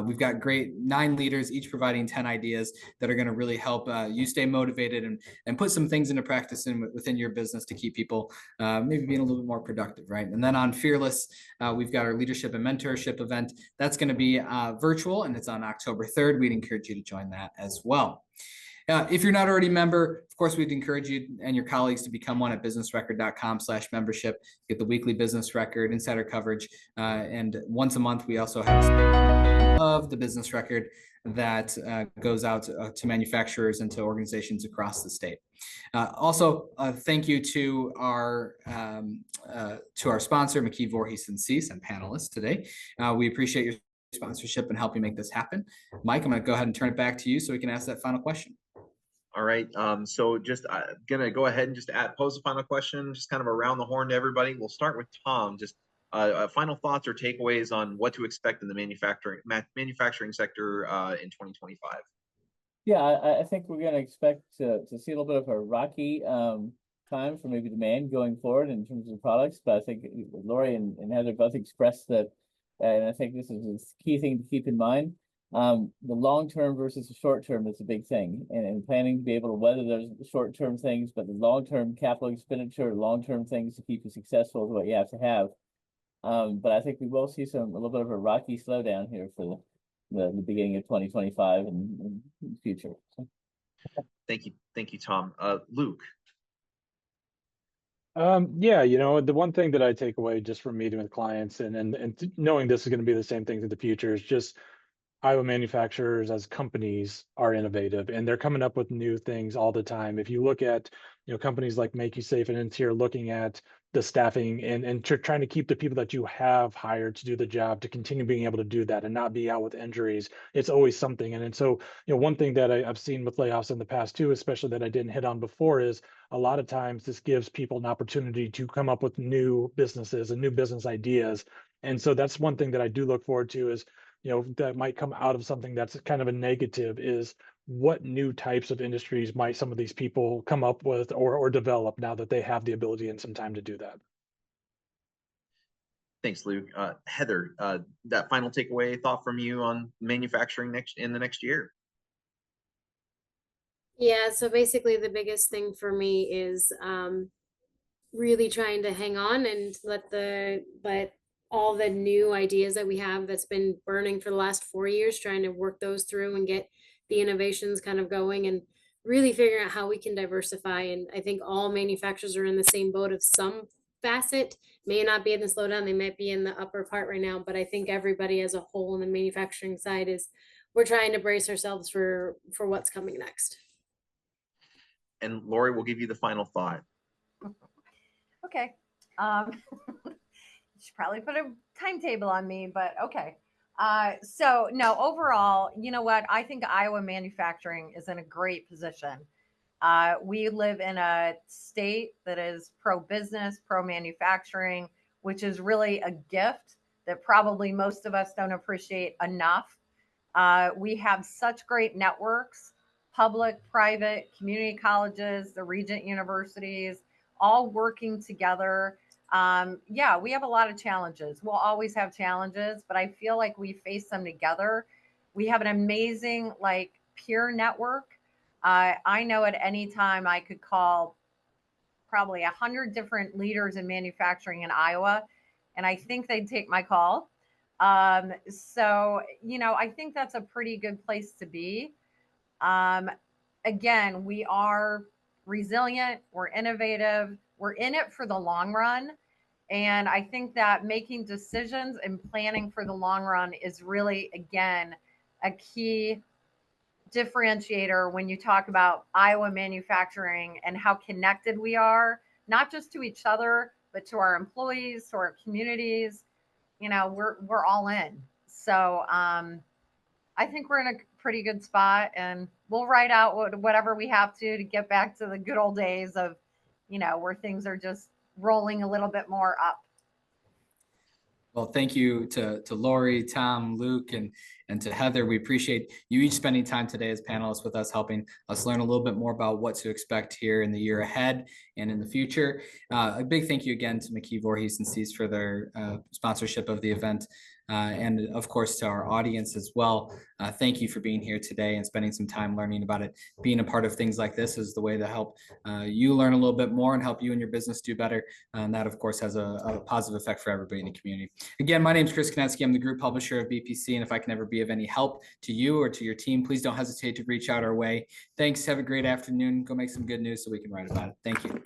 We've got great 9 leaders, each providing 10 ideas that are going to really help you stay motivated and put some things into practice within your business to keep people maybe being a little bit more productive, right? And then on Fearless, we've got our leadership and mentorship event. That's going to be virtual, and it's on October 3rd. We'd encourage you to join that as well. If you're not already a member, of course, we'd encourage you and your colleagues to become one at businessrecord.com/membership. Get the weekly business record, insider coverage, and once a month, we also have of the business record that goes out to manufacturers and to organizations across the state. Also, thank you to our sponsor, McKee Voorhees Sease, and panelists today. We appreciate your sponsorship and helping make this happen. Mike, I'm going to go ahead and turn it back to you so we can ask that final question. All right. So just gonna go ahead and just pose a final question, just kind of around the horn to everybody. We'll start with Tom. Just final thoughts or takeaways on what to expect in the manufacturing sector in 2025. Yeah, I think we're going to expect to see a little bit of a rocky time for maybe demand going forward in terms of products. But I think Lori and Heather both expressed that, and I think this is a key thing to keep in mind. The long term versus the short term is a big thing, and planning to be able to weather those short term things, but the long term capital expenditure, long term things to keep you successful is what you have to have. But I think we will see a little bit of a rocky slowdown here for the beginning of 2025 and the future. So. Thank you, Tom. Luke. Yeah, the one thing that I take away just from meeting with clients and knowing this is going to be the same thing in the future is just Iowa manufacturers as companies are innovative and they're coming up with new things all the time. If you look at, companies like Make You Safe and Interior looking at the staffing and trying to keep the people that you have hired to do the job to continue being able to do that and not be out with injuries, it's always something. And so, one thing that I've seen with layoffs in the past too, especially that I didn't hit on before, is a lot of times this gives people an opportunity to come up with new businesses and new business ideas. And so that's one thing that I do look forward to is, that might come out of something that's kind of a negative is what new types of industries might some of these people come up with or develop now that they have the ability and some time to do that. Thanks, Luke. Heather, that final takeaway thought from you on manufacturing in the next year? Yeah, so basically the biggest thing for me is really trying to hang on and let all the new ideas that we have that's been burning for the last 4 years, trying to work those through and get the innovations kind of going and really figuring out how we can diversify. And I think all manufacturers are in the same boat of some facet, may not be in the slowdown, they might be in the upper part right now, but I think everybody as a whole in the manufacturing side we're trying to brace ourselves for what's coming next. And Lori, we'll give you the final thought. Okay. You should probably put a timetable on me, but okay. So no, overall, you know what? I think Iowa manufacturing is in a great position. We live in a state that is pro-business, pro-manufacturing, which is really a gift that probably most of us don't appreciate enough. We have such great networks, public, private, community colleges, the Regent universities, all working together. Yeah, we have a lot of challenges. We'll always have challenges, but I feel like we face them together. We have an amazing peer network. I know at any time I could call probably 100 different leaders in manufacturing in Iowa, and I think they'd take my call. So, I think that's a pretty good place to be. Again, we are resilient, we're innovative, we're in it for the long run. And I think that making decisions and planning for the long run is really, again, a key differentiator when you talk about Iowa manufacturing and how connected we are, not just to each other, but to our employees, to our communities. We're all in. So I think we're in a pretty good spot, and we'll write out whatever we have to get back to the good old days of, where things are just rolling a little bit more up. Well, thank you to Lori, Tom, Luke, and to Heather. We appreciate you each spending time today as panelists with us, helping us learn a little bit more about what to expect here in the year ahead and in the future. A big thank you again to McKee Voorhees Sease for their sponsorship of the event. And of course to our audience as well. Thank you for being here today and spending some time learning about it. Being a part of things like this is the way to help you learn a little bit more and help you and your business do better. And that of course has a positive effect for everybody in the community. Again, my name is Chris Konetsky. I'm the group publisher of BPC. And if I can ever be of any help to you or to your team, please don't hesitate to reach out our way. Thanks. Have a great afternoon. Go make some good news so we can write about it. Thank you.